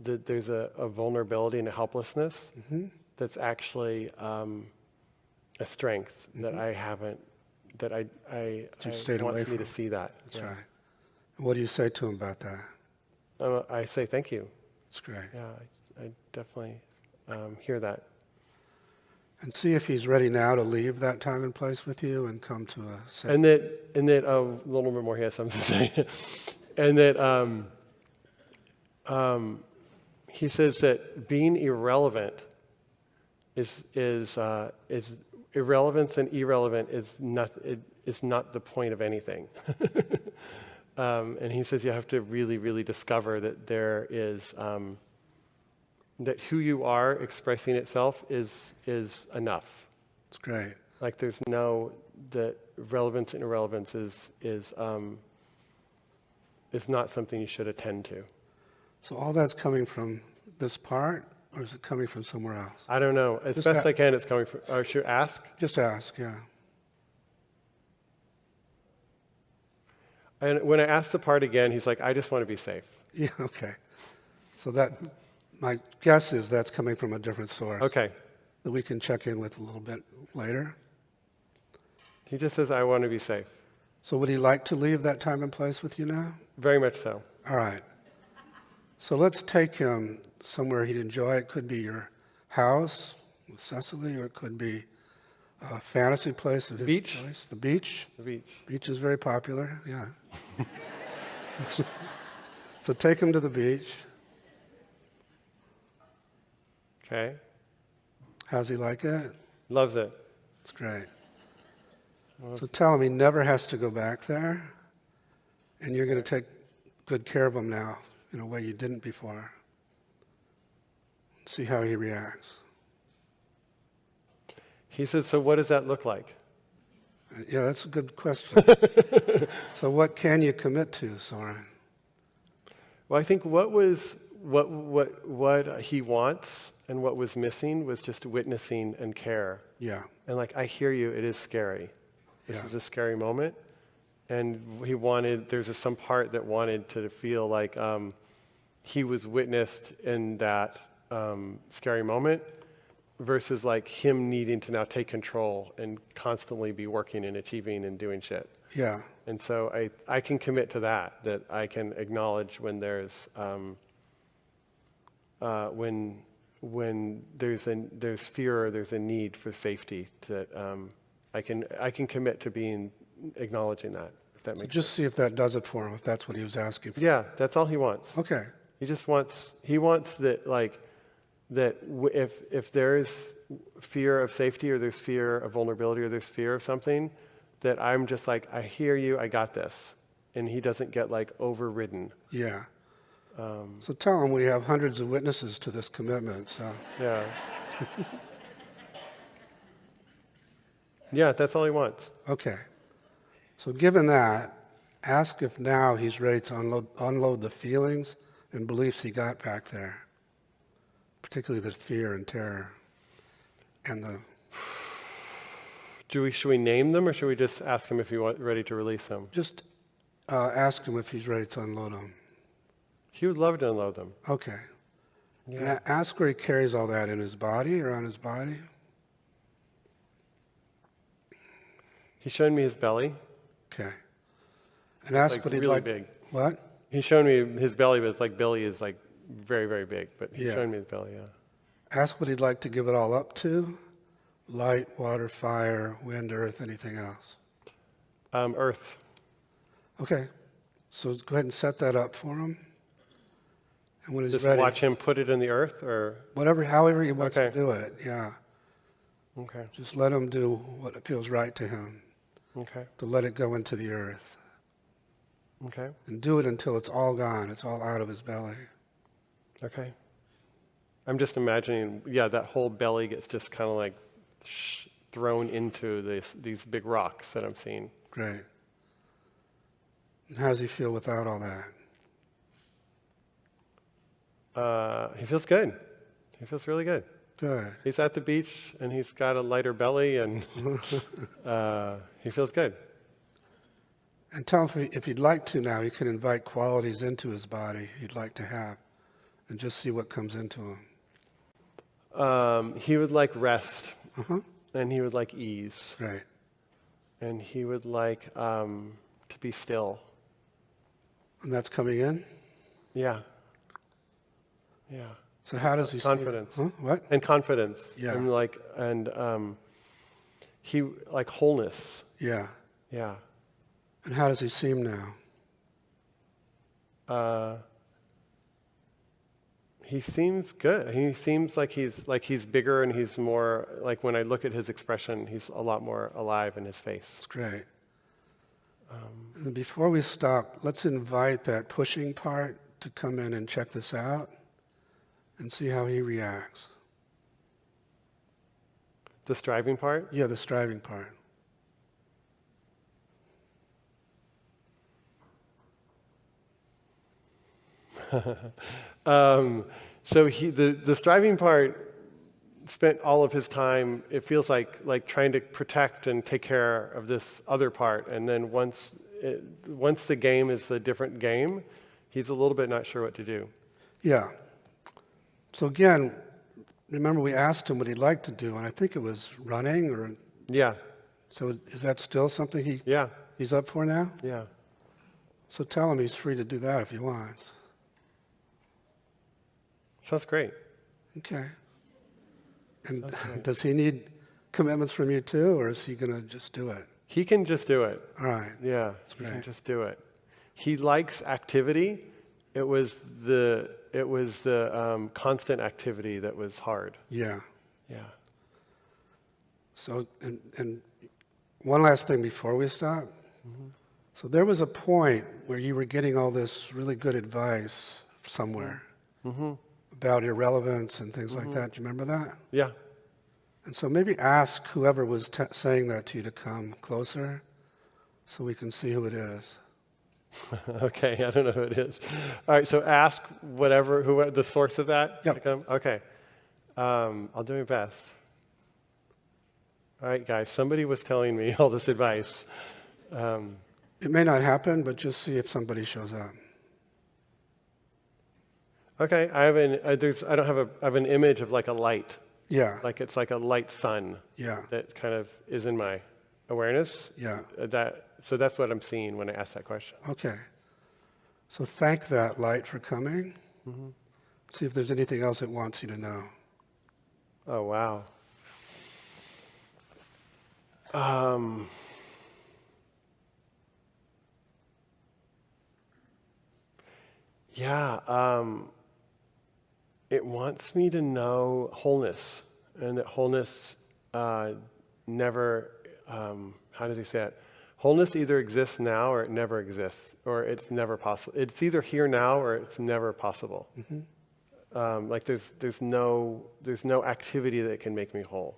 that there's a vulnerability and a helplessness that's actually a strength that I haven't, that I stayed away wants me from. to see that. That's right. And what do you say to him about that? I say thank you. That's great. Yeah, I definitely hear that. And see if he's ready now to leave that time and place with you and come to a safe. And that a little bit more, he has something to say. And that he says that being irrelevant is irrelevance, and irrelevant is not the point of anything. And he says you have to really, really discover that there is that who you are expressing itself is enough. It's great. Like there's no, that relevance and irrelevance is not something you should attend to. So all that's coming from this part, or is it coming from somewhere else? I don't know. As best I can, it's coming from. Or should I ask? Just ask, yeah. And when I ask the part again, he's like, I just want to be safe. Yeah, okay. So that, my guess is that's coming from a different source. Okay. That we can check in with a little bit later. He just says, I want to be safe. So would he like to leave that time and place with you now? Very much so. All right. So let's take him somewhere he'd enjoy. It could be your house with Cecily, or it could be a fantasy place of his Beach? choice. The beach. The beach. Beach is very popular, yeah. So take him to the beach. Okay. How's he like it? Loves it. It's great. So tell him he never has to go back there, and you're going to take good care of him now in a way you didn't before. See how he reacts. He says, so what does that look like? Yeah, that's a good question. So what can you commit to, Soren? Well, I think what he wants and what was missing was just witnessing and care. Yeah. And like, I hear you, it is scary. This Yeah. is a scary moment. And there's some part that wanted to feel like he was witnessed in that scary moment versus like him needing to now take control and constantly be working and achieving and doing shit. Yeah. And so I can commit to that I can acknowledge when there's when there's fear or there's a need for safety, that I can commit to acknowleding that, if that So makes just see if that does it for him, if that's what he was asking for. Yeah, that's all he wants. Okay. He wants that, like, if there is fear of safety or there's fear of vulnerability or there's fear of something, that I'm just like, I hear you, I got this. And he doesn't get like overridden. Yeah. So tell him we have hundreds of witnesses to this commitment, so. Yeah. Yeah, that's all he wants. Okay. So given that, ask if now he's ready to unload the feelings and beliefs he got back there, particularly the fear and terror and the... Should we name them, or should we just ask him if he's ready to release them? Just ask him if he's ready to unload them. He would love to unload them. Okay. Yeah. And ask where he carries all that, in his body or on his body. He's shown me his belly. Okay. And ask Like what he'd really like... big. What? He's shown me his belly, but it's like belly is like very, very big. But he's Yeah. shown me his belly, yeah. Ask what he'd like to give it all up to. Light, water, fire, wind, earth, anything else. Earth. Okay. So go ahead and set that up for him. And when he's Just ready, watch him put it in the earth, or? however he wants to Okay. do it, yeah. Okay, Just let him do what feels right to him, okay, to let it go into the earth. okay, And do it until it's all gone, it's all out of his belly. okay. I'm just imagining, yeah, that whole belly gets just kind of like thrown into these big rocks that I'm seeing. Great. And how does he feel without all that? He feels good. He feels really good. Good. He's at the beach, and he's got a lighter belly, and he feels good. And tell him if he'd like to now, he can invite qualities into his body he'd like to have, and just see what comes into him. He would like rest, Uh-huh. and he would like ease, Right. and he would like to be still. And that's coming in? Yeah. Yeah. So how does he Confidence. see? Huh? What? And confidence. Yeah. And he like wholeness. Yeah. Yeah. And how does he seem now? He seems good. He seems like he's bigger, and he's more like, when I look at his expression, he's a lot more alive in his face. It's great. And before we stop, let's invite that pushing part to come in and check this out and see how he reacts. The striving part. Yeah, the striving part. So the striving part spent all of his time, it feels like trying to protect and take care of this other part, and then once the game is a different game, he's a little bit not sure what to do. Yeah. So again, remember we asked him what he'd like to do, and I think it was running or... Yeah. So is that still something Yeah, he's up for now? yeah. So tell him he's free to do that if he wants. Sounds great. Okay. And does he need commitments from you too, or is he going to just do it? He can just do it. All right. Yeah, he can great. just do it. He likes activity. It was the constant activity that was hard. Yeah. Yeah. So, and one last thing before we stop. Mm-hmm. So there was a point where you were getting all this really good advice somewhere Mm-hmm. about irrelevance and things like that. Do you remember that? Yeah. And so maybe ask whoever was saying that to you to come closer so we can see who it is. Okay, I don't know who it is. All right, so ask whoever the source of that Yep. to come. Okay. I'll do my best. All right, guys, somebody was telling me all this advice. It may not happen, but just see if somebody shows up. Okay, I have an image of like a light. Yeah. Like it's like a light sun Yeah. that kind of is in my awareness. Yeah. So that's what I'm seeing when I ask that question. Okay. So thank that light for coming. Mm-hmm. See if there's anything else it wants you to know. Oh, wow. It wants me to know wholeness, and that wholeness never, how does he say it? Wholeness either exists now or it never exists, or it's never possible. It's either here now or it's never possible. Mm-hmm. Like there's no activity that can make me whole.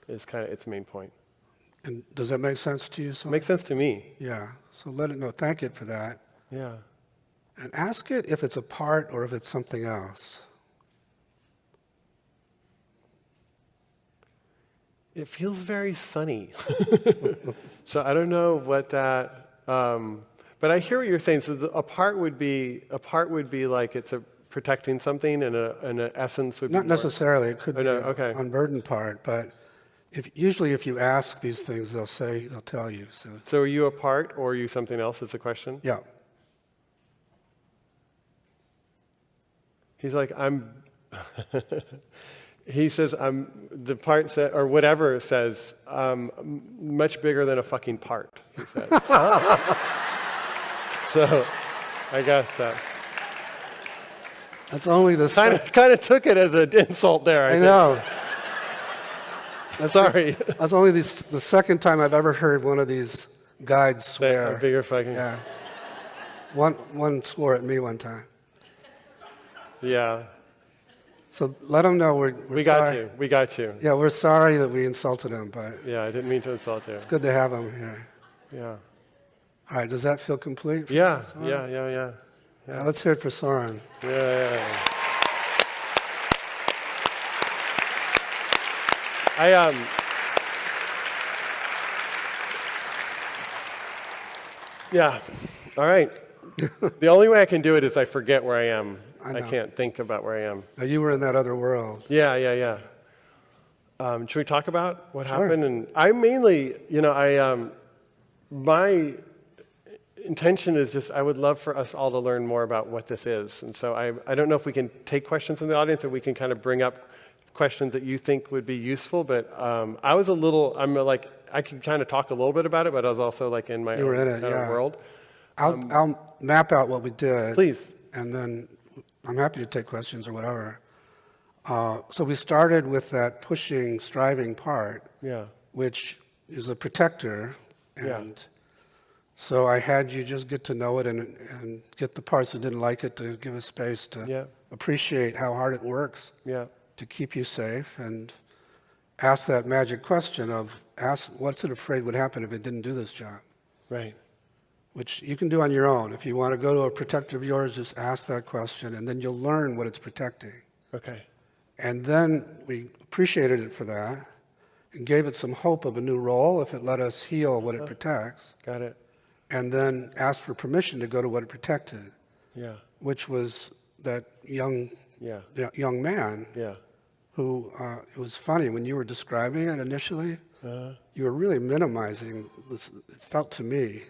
Is kind of its main point. And does that make sense to you? It makes sense to me. Yeah. So let it know. Thank it for that. Yeah. And ask it if it's a part or if it's something else. It feels very sunny. So I don't know what that, but I hear what you're saying. So a part would be like it's a protecting something, and an essence would Not be more, necessarily. It could be no, an okay. unburdened part, but usually if you ask these things, they'll tell you. So are you a part or are you something else? Is the question. Yeah. He's like, I'm. He says, the part or whatever says, much bigger than a fucking part, he said. So I guess That's only the kind of took it as an insult there. I know. Sorry. That's only the second time I've ever heard one of these guides swear. A bigger fucking. Yeah. One swore at me one time. Yeah. So let them know we're We got sorry. you. We got you. Yeah, we're sorry that we insulted him, but Yeah, I didn't mean to insult you. it's good to have him here. Yeah. All right, does that feel complete? Yeah. Soren? Yeah. Yeah, let's hear it for Soren. Yeah. Yeah. All right. The only way I can do it is I forget where I am. I can't think about where I am. Now, you were in that other world. Yeah. Should we talk about what Sure. happened? And I mainly, my intention is just I would love for us all to learn more about what this is. And so I don't know if we can take questions from the audience or we can kind of bring up questions that you think would be useful. But I can kind of talk a little bit about it, but I was also like in my You were own in it, kind of yeah. world. I'll map out what we did. Please. And then I'm happy to take questions or whatever. So we started with that pushing, striving part, Yeah. which is a protector. Yeah. And so I had you just get to know it and get the parts that didn't like it to give us space to appreciate how hard it works to keep you safe, and ask that magic question of what's it afraid would happen if it didn't do this job? Right. Which you can do on your own. If you want to go to a protector of yours, just ask that question, and then you'll learn what it's protecting. Okay. And then we appreciated it for that and gave it some hope of a new role if it let us heal what it protects, Got it. and then asked for permission to go to what it protected, Yeah. which was that young Yeah. man Yeah. who, it was funny, when you were describing it initially, you were really minimizing this. It felt to me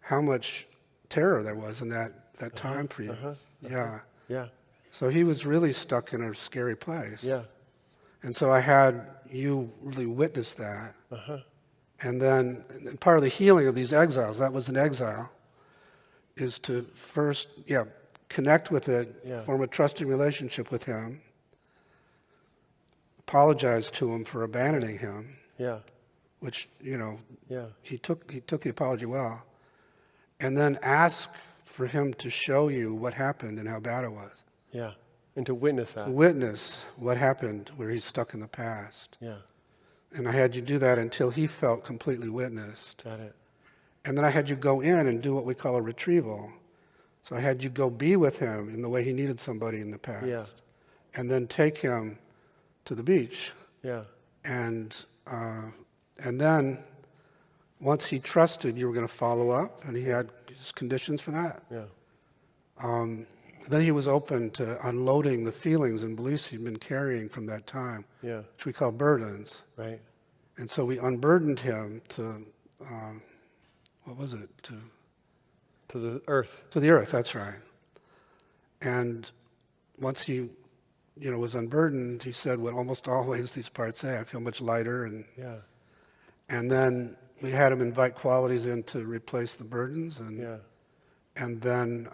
how much terror there was in that time for you. Yeah. Yeah. So he was really stuck in a scary place. Yeah. And so I had you really witness that. And then part of the healing of these exiles, that was an exile, is to first, connect with it, form a trusting relationship with him, apologize to him for abandoning him, which, he took the apology well, and then ask for him to show you what happened and how bad it was. Yeah. And to witness that. To witness what happened where he's stuck in the past. Yeah. And I had you do that until he felt completely witnessed. Got it. And then I had you go in and do what we call a retrieval. So I had you go be with him in the way he needed somebody in the past. Yeah. And then take him to the beach. Yeah. And then once he trusted you were going to follow up, and he had his conditions for that. Yeah. Then he was open to unloading the feelings and beliefs he'd been carrying from that time, which we call burdens. Right. And so we unburdened him to, what was it? To the earth. To the earth, that's right. And once he, was unburdened, he said what almost always these parts say, I feel much lighter. And then we had him invite qualities in to replace the burdens. And then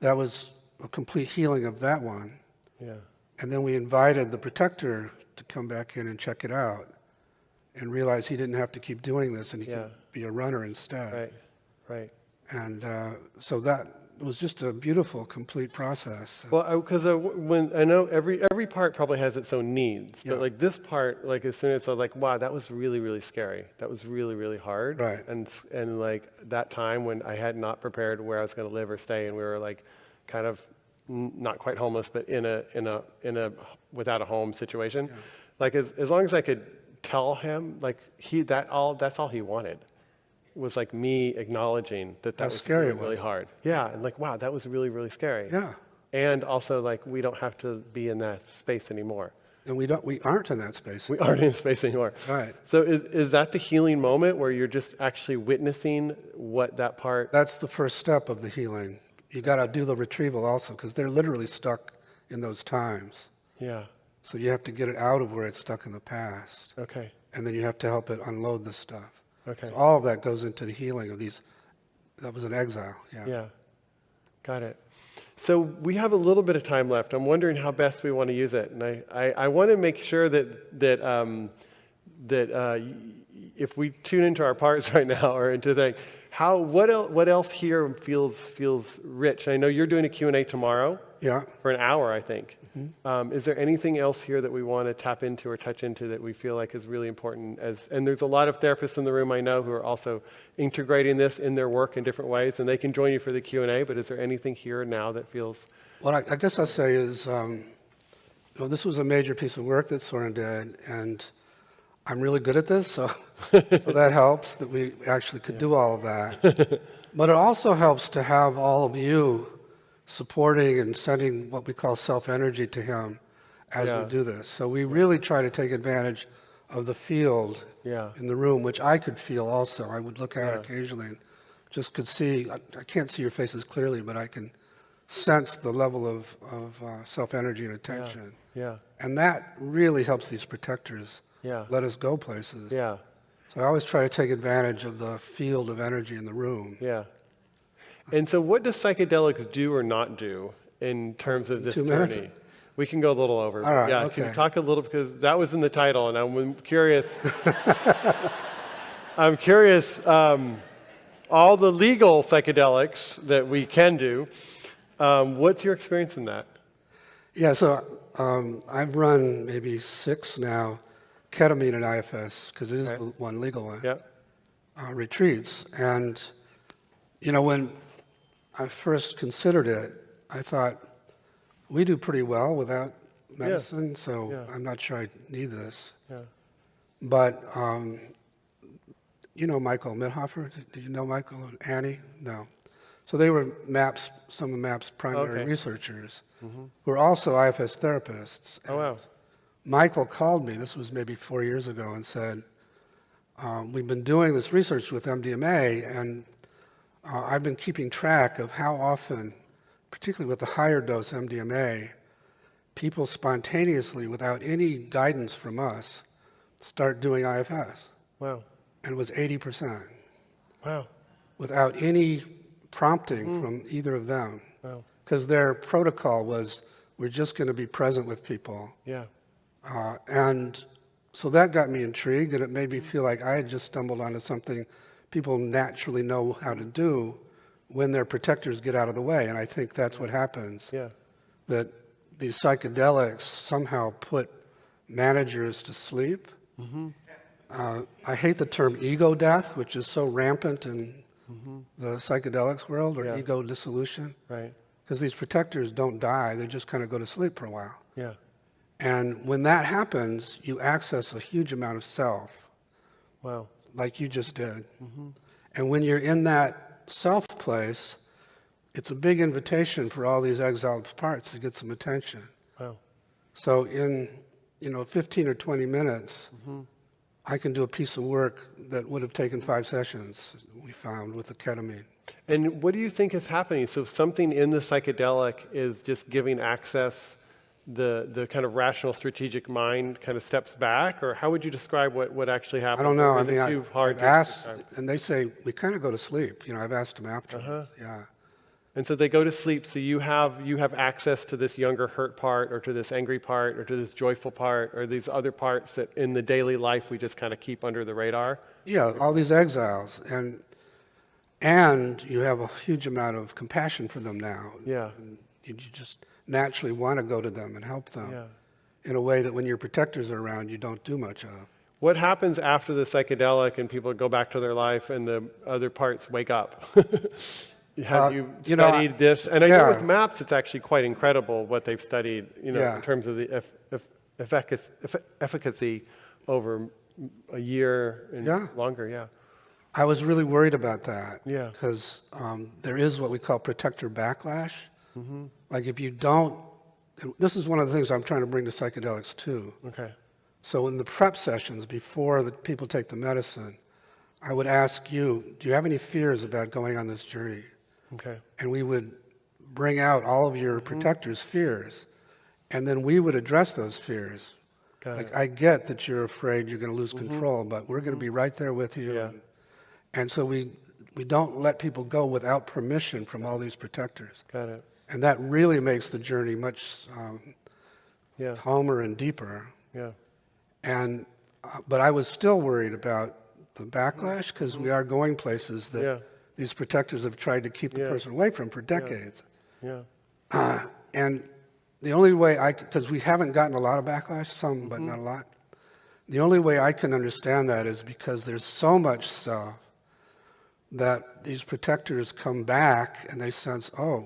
that was a complete healing of that one. Yeah. And then we invited the protector to come back in and check it out and realize he didn't have to keep doing this and he could be a runner instead. Right. Right. And so that was just a beautiful, complete process. Well, because when I know every part probably has its own needs, but like this part, like as soon as I was like, wow, that was really, really scary. That was really, really hard. Right. And like that time when I had not prepared where I was going to live or stay, and we were like, kind of not quite homeless, but in a without a home situation. Like as long as I could tell him, like that's all he wanted. Was like me acknowledging that was scary really hard. Yeah, and like, wow, that was really, really scary. Yeah. And also, like, we don't have to be in that space anymore. And we aren't in that space. We aren't in space anymore. Right. So is that the healing moment where you're just actually witnessing what that part... That's the first step of the healing. You got to do the retrieval also, because they're literally stuck in those times. Yeah. So you have to get it out of where it's stuck in the past. Okay. And then you have to help it unload the stuff. Okay. So all of that goes into the healing of these. That was an exile. Yeah. Got it. So we have a little bit of time left. I'm wondering how best we want to use it, and I want to make sure that if we tune into our parts right now or into the what else here feels rich. I know you're doing a Q&A tomorrow. Yeah. For an hour, I think. Mm-hmm. Is there anything else here that we want to tap into or touch into that we feel like is really important? And there's a lot of therapists in the room I know who are also integrating this in their work in different ways, and they can join you for the Q&A, but is there anything here now that feels... What I guess I'll say is, this was a major piece of work that Soren did, and I'm really good at this, so that helps that we actually could do all of that. But it also helps to have all of you supporting and sending what we call self-energy to him as we do this. So we really try to take advantage of the field in the room, which I could feel also. I would look out occasionally and just could see, I can't see your faces clearly, but I can sense the level of self-energy and attention. And that really helps these protectors let us go places. So I always try to take advantage of the field of energy in the room. And so what does psychedelics do or not do in terms of this 2 journey? minutes? We can go a little over. All right, Can you talk a little, because that was in the title, and I'm curious. I'm curious, all the legal psychedelics that we can do, what's your experience in that? Yeah, so I've run maybe 6 now, ketamine and IFS, because it is the one legal one, retreats. And, when I first considered it, I thought, we do pretty well without medicine, so I'm not sure I need this. But, Michael Mithofer? Did you know Michael and Annie? No. So they were some of MAPS primary researchers who are also IFS therapists. Oh, wow. Michael called me, this was maybe 4 years ago, and said, we've been doing this research with MDMA, and I've been keeping track of how often, particularly with the higher dose MDMA, people spontaneously, without any guidance from us, start doing IFS. Wow. And it was 80%, Wow. without any prompting from either of them. Wow. Because their protocol was, we're just going to be present with people. Yeah. And so that got me intrigued, and it made me feel like I had just stumbled onto something people naturally know how to do when their protectors get out of the way. And I think that's what happens. Yeah. That these psychedelics somehow put managers to sleep. I hate the term ego death, which is so rampant in the psychedelics world, or Yeah. ego dissolution. Right. Because these protectors don't die, they just kind of go to sleep for a while. Yeah. And when that happens, you access a huge amount of self, Wow. like you just did. And when you're in that self place, it's a big invitation for all these exiled parts to get some attention. Wow. So in 15 or 20 minutes, I can do a piece of work that would have taken 5 sessions, we found, with the ketamine. And what do you think is happening? So something in the psychedelic is just giving access, the kind of rational strategic mind kind of steps back, or how would you describe what actually happens? I don't know. Or I is it mean, too hard I've to asked, describe? and they say, we kind of go to sleep. I've asked them afterwards. Yeah. And so they go to sleep, so you have access to this younger hurt part, or to this angry part, or to this joyful part, or these other parts that in the daily life we just kind of keep under the radar. Yeah, all these exiles. And you have a huge amount of compassion for them now. Yeah. And you just naturally want to go to them and help them Yeah. in a way that when your protectors are around, you don't do much of. What happens after the psychedelic and people go back to their life and the other parts wake up? Have you studied this? And I know with MAPS, it's actually quite incredible what they've studied, in terms of the efficacy over a year and longer. Yeah. I was really worried about that. Yeah. Because there is what we call protector backlash. Like if you don't, this is one of the things I'm trying to bring to psychedelics too. Okay. So in the prep sessions before the people take the medicine, I would ask you, do you have any fears about going on this journey? Okay. And we would bring out all of your protectors' fears, and then we would address those fears. Like, I get that you're afraid you're going to lose control, but we're going to be right there with you. Yeah. And so we don't let people go without permission from all these protectors. Got it. And that really makes the journey much Yeah. calmer and deeper. Yeah. And but I was still worried about the backlash, because we are going places that these protectors have tried to keep the person away from for decades. Yeah. And the only way because we haven't gotten a lot of backlash, some, but not a lot. The only way I can understand that is because there's so much stuff that these protectors come back and they sense, oh,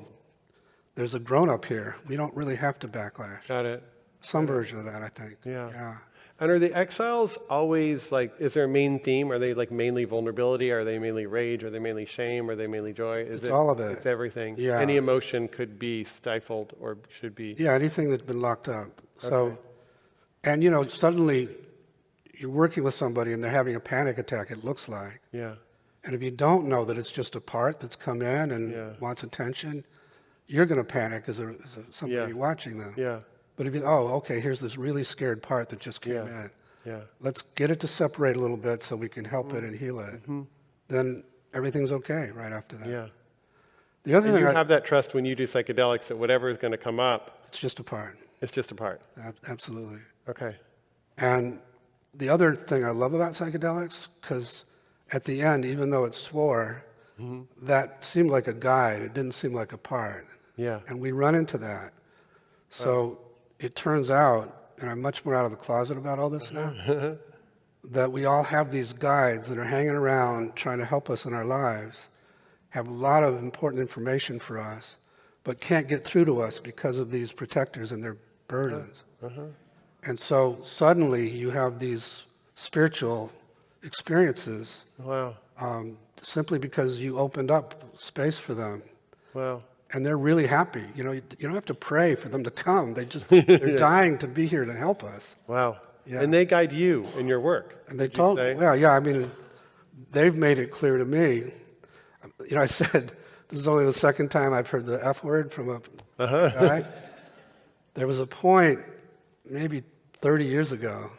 there's a grown-up here. We don't really have to backlash. Got it. Some version of that, I think. Yeah. And are the exiles always is there a main theme? Are they mainly vulnerability? Are they mainly rage? Are they mainly shame? Are they mainly joy? It's all of it. It's everything. Yeah. Any emotion could be stifled or should be. Yeah, anything that's been locked up. So, and suddenly you're working with somebody and they're having a panic attack, it looks like. Yeah. And if you don't know that it's just a part that's come in and wants attention, you're going to panic as somebody watching them. Yeah. But if okay, here's this really scared part that just came in. Yeah. Let's get it to separate a little bit so we can help it and heal it. Then everything's okay right after that. Yeah. The other And thing you have that trust when you do psychedelics that whatever is going to come up, it's just a part. it's just a part. Absolutely. Okay. And the other thing I love about psychedelics, because at the end, even though it swore, that seemed like a guide. It didn't seem like a part. Yeah. And we run into that. So it turns out, and I'm much more out of the closet about all this now, that we all have these guides that are hanging around trying to help us in our lives, have a lot of important information for us, but can't get through to us because of these protectors and their burdens. And so suddenly you have these spiritual experiences Wow. simply because you opened up space for them. Wow. and they're really happy. You don't have to pray for them to come. They're dying to be here to help us. Wow. Yeah. And they guide you in your work. And they would you say? well, yeah, I mean, they've made it clear to me. I said, this is only the second time I've heard the F word from a guy. There was a point, maybe 30 years ago,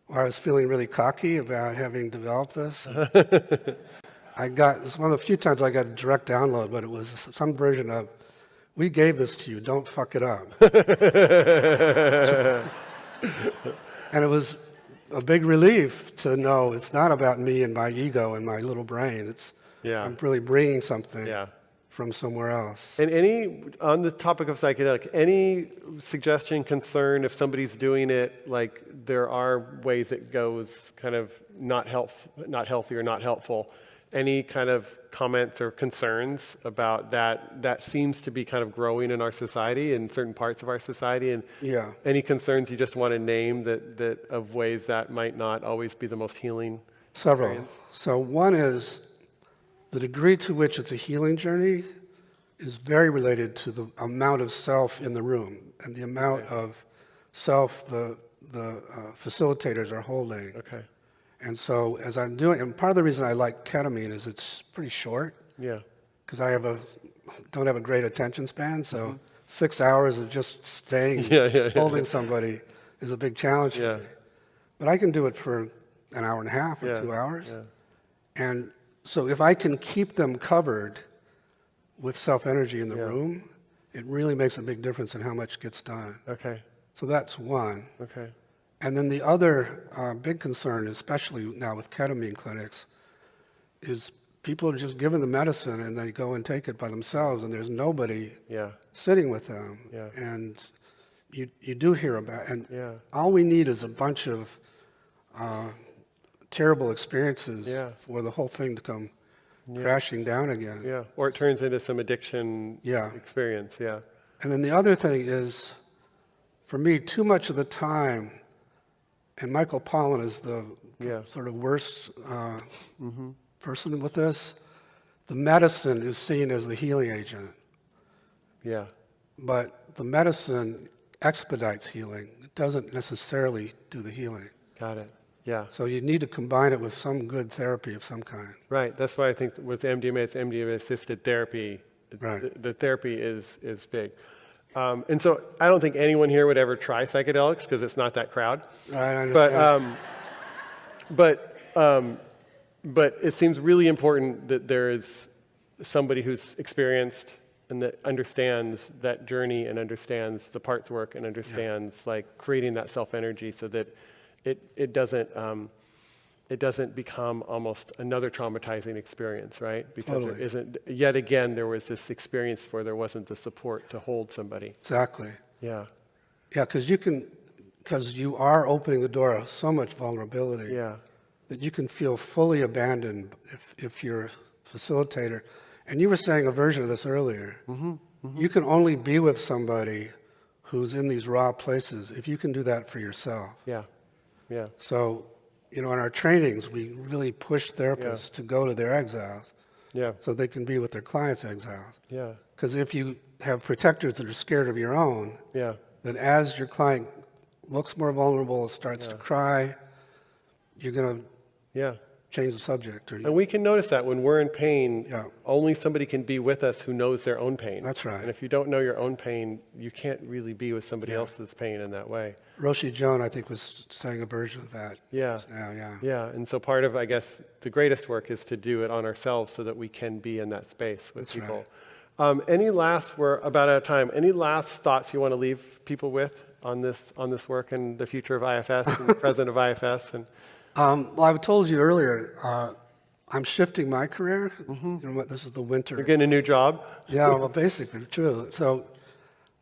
where I was feeling really cocky about having developed this. It's one of the few times I got a direct download, but it was some version of, we gave this to you, don't fuck it up. And it was a big relief to know it's not about me and my ego and my little brain. I'm really bringing something from somewhere else. And on the topic of psychedelic, any suggestion, concern, if somebody's doing it, like there are ways it goes kind of not healthy or not helpful, any kind of comments or concerns about that seems to be kind of growing in our society, in certain parts of our society, and any concerns you just want to name that of ways that might not always be the most healing? Several. Experience? So one is the degree to which it's a healing journey is very related to the amount of self in the room and the amount of self the facilitators are holding. Okay. And so as I'm doing, and part of the reason I like ketamine is it's pretty short. Yeah. Because I don't have a great attention span, so 6 hours of just staying, holding somebody is a big challenge for me. But I can do it for an hour and a half or 2 hours. Yeah. And so if I can keep them covered with self-energy in the room, it really makes a big difference in how much gets done. Okay. So that's one. Okay. And then the other big concern, especially now with ketamine clinics, is people are just given the medicine and they go and take it by themselves, and there's nobody sitting with them. Yeah. And you do hear about, and all we need is a bunch of terrible experiences for the whole thing to come crashing down again. Yeah, or it turns into some addiction experience, And then the other thing is, for me, too much of the time, and Michael Pollan is the sort of worst person with this, the medicine is seen as the healing agent. Yeah. But the medicine expedites healing. It doesn't necessarily do the healing. Got it. Yeah. So you need to combine it with some good therapy of some kind. Right. That's why I think with MDMA, it's MDMA-assisted therapy. Right. The therapy is big. And so I don't think anyone here would ever try psychedelics because it's not that crowd. Right, I understand. But it seems really important that there is somebody who's experienced and that understands that journey and understands the parts work and understands like creating that self-energy so that it doesn't become almost another traumatizing experience, right? Because there isn't, yet again, there was this experience where there wasn't the support to hold somebody. Exactly. Yeah. Yeah, because you are opening the door of so much vulnerability that you can feel fully abandoned if you're a facilitator. And you were saying a version of this earlier. You can only be with somebody who's in these raw places if you can do that for yourself. Yeah. Yeah. So, in our trainings, we really push therapists to go to their exiles so they can be with their clients' exiles. Yeah. Because if you have protectors that are scared of your own, then as your client looks more vulnerable, starts to cry, you're going to change the subject. And we can notice that when we're in pain, only somebody can be with us who knows their own pain. That's right. And if you don't know your own pain, you can't really be with somebody else's pain in that way. Roshi Joan, I think, was saying a version of that. Yeah. Now, yeah. And so part of, I guess, the greatest work is to do it on ourselves so that we can be in that space with people. Right. We're about out of time. Any last thoughts you want to leave people with on this work and the future of IFS and the present of IFS? And well, I told you earlier, I'm shifting my career. You know what? This is the winter. You're getting a new job? Yeah, well, basically, true. So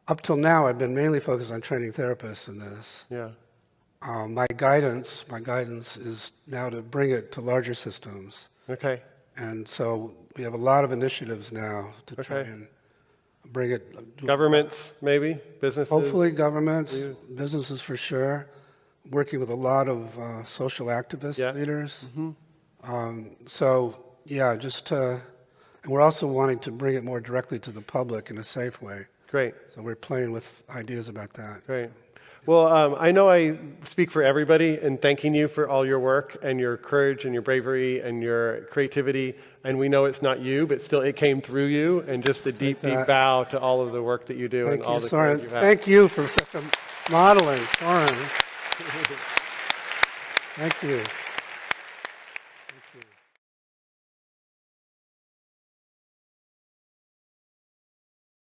up till now, I've been mainly focused on training therapists in this. Yeah. My guidance is now to bring it to larger systems. Okay. And so we have a lot of initiatives now to try and bring it. Governments, maybe? Businesses? Hopefully governments, businesses for sure. Working with a lot of social activist leaders. So, just to, And we're also wanting to bring it more directly to the public in a safe way. Great. So we're playing with ideas about that. Great. Well, I know I speak for everybody in thanking you for all your work and your courage and your bravery and your creativity. And we know it's not you, but still it came through you. And just a deep, deep bow to all of the work that you do and all the Soren. courage you have. Thank you for such a modeling, Soren. Thank you.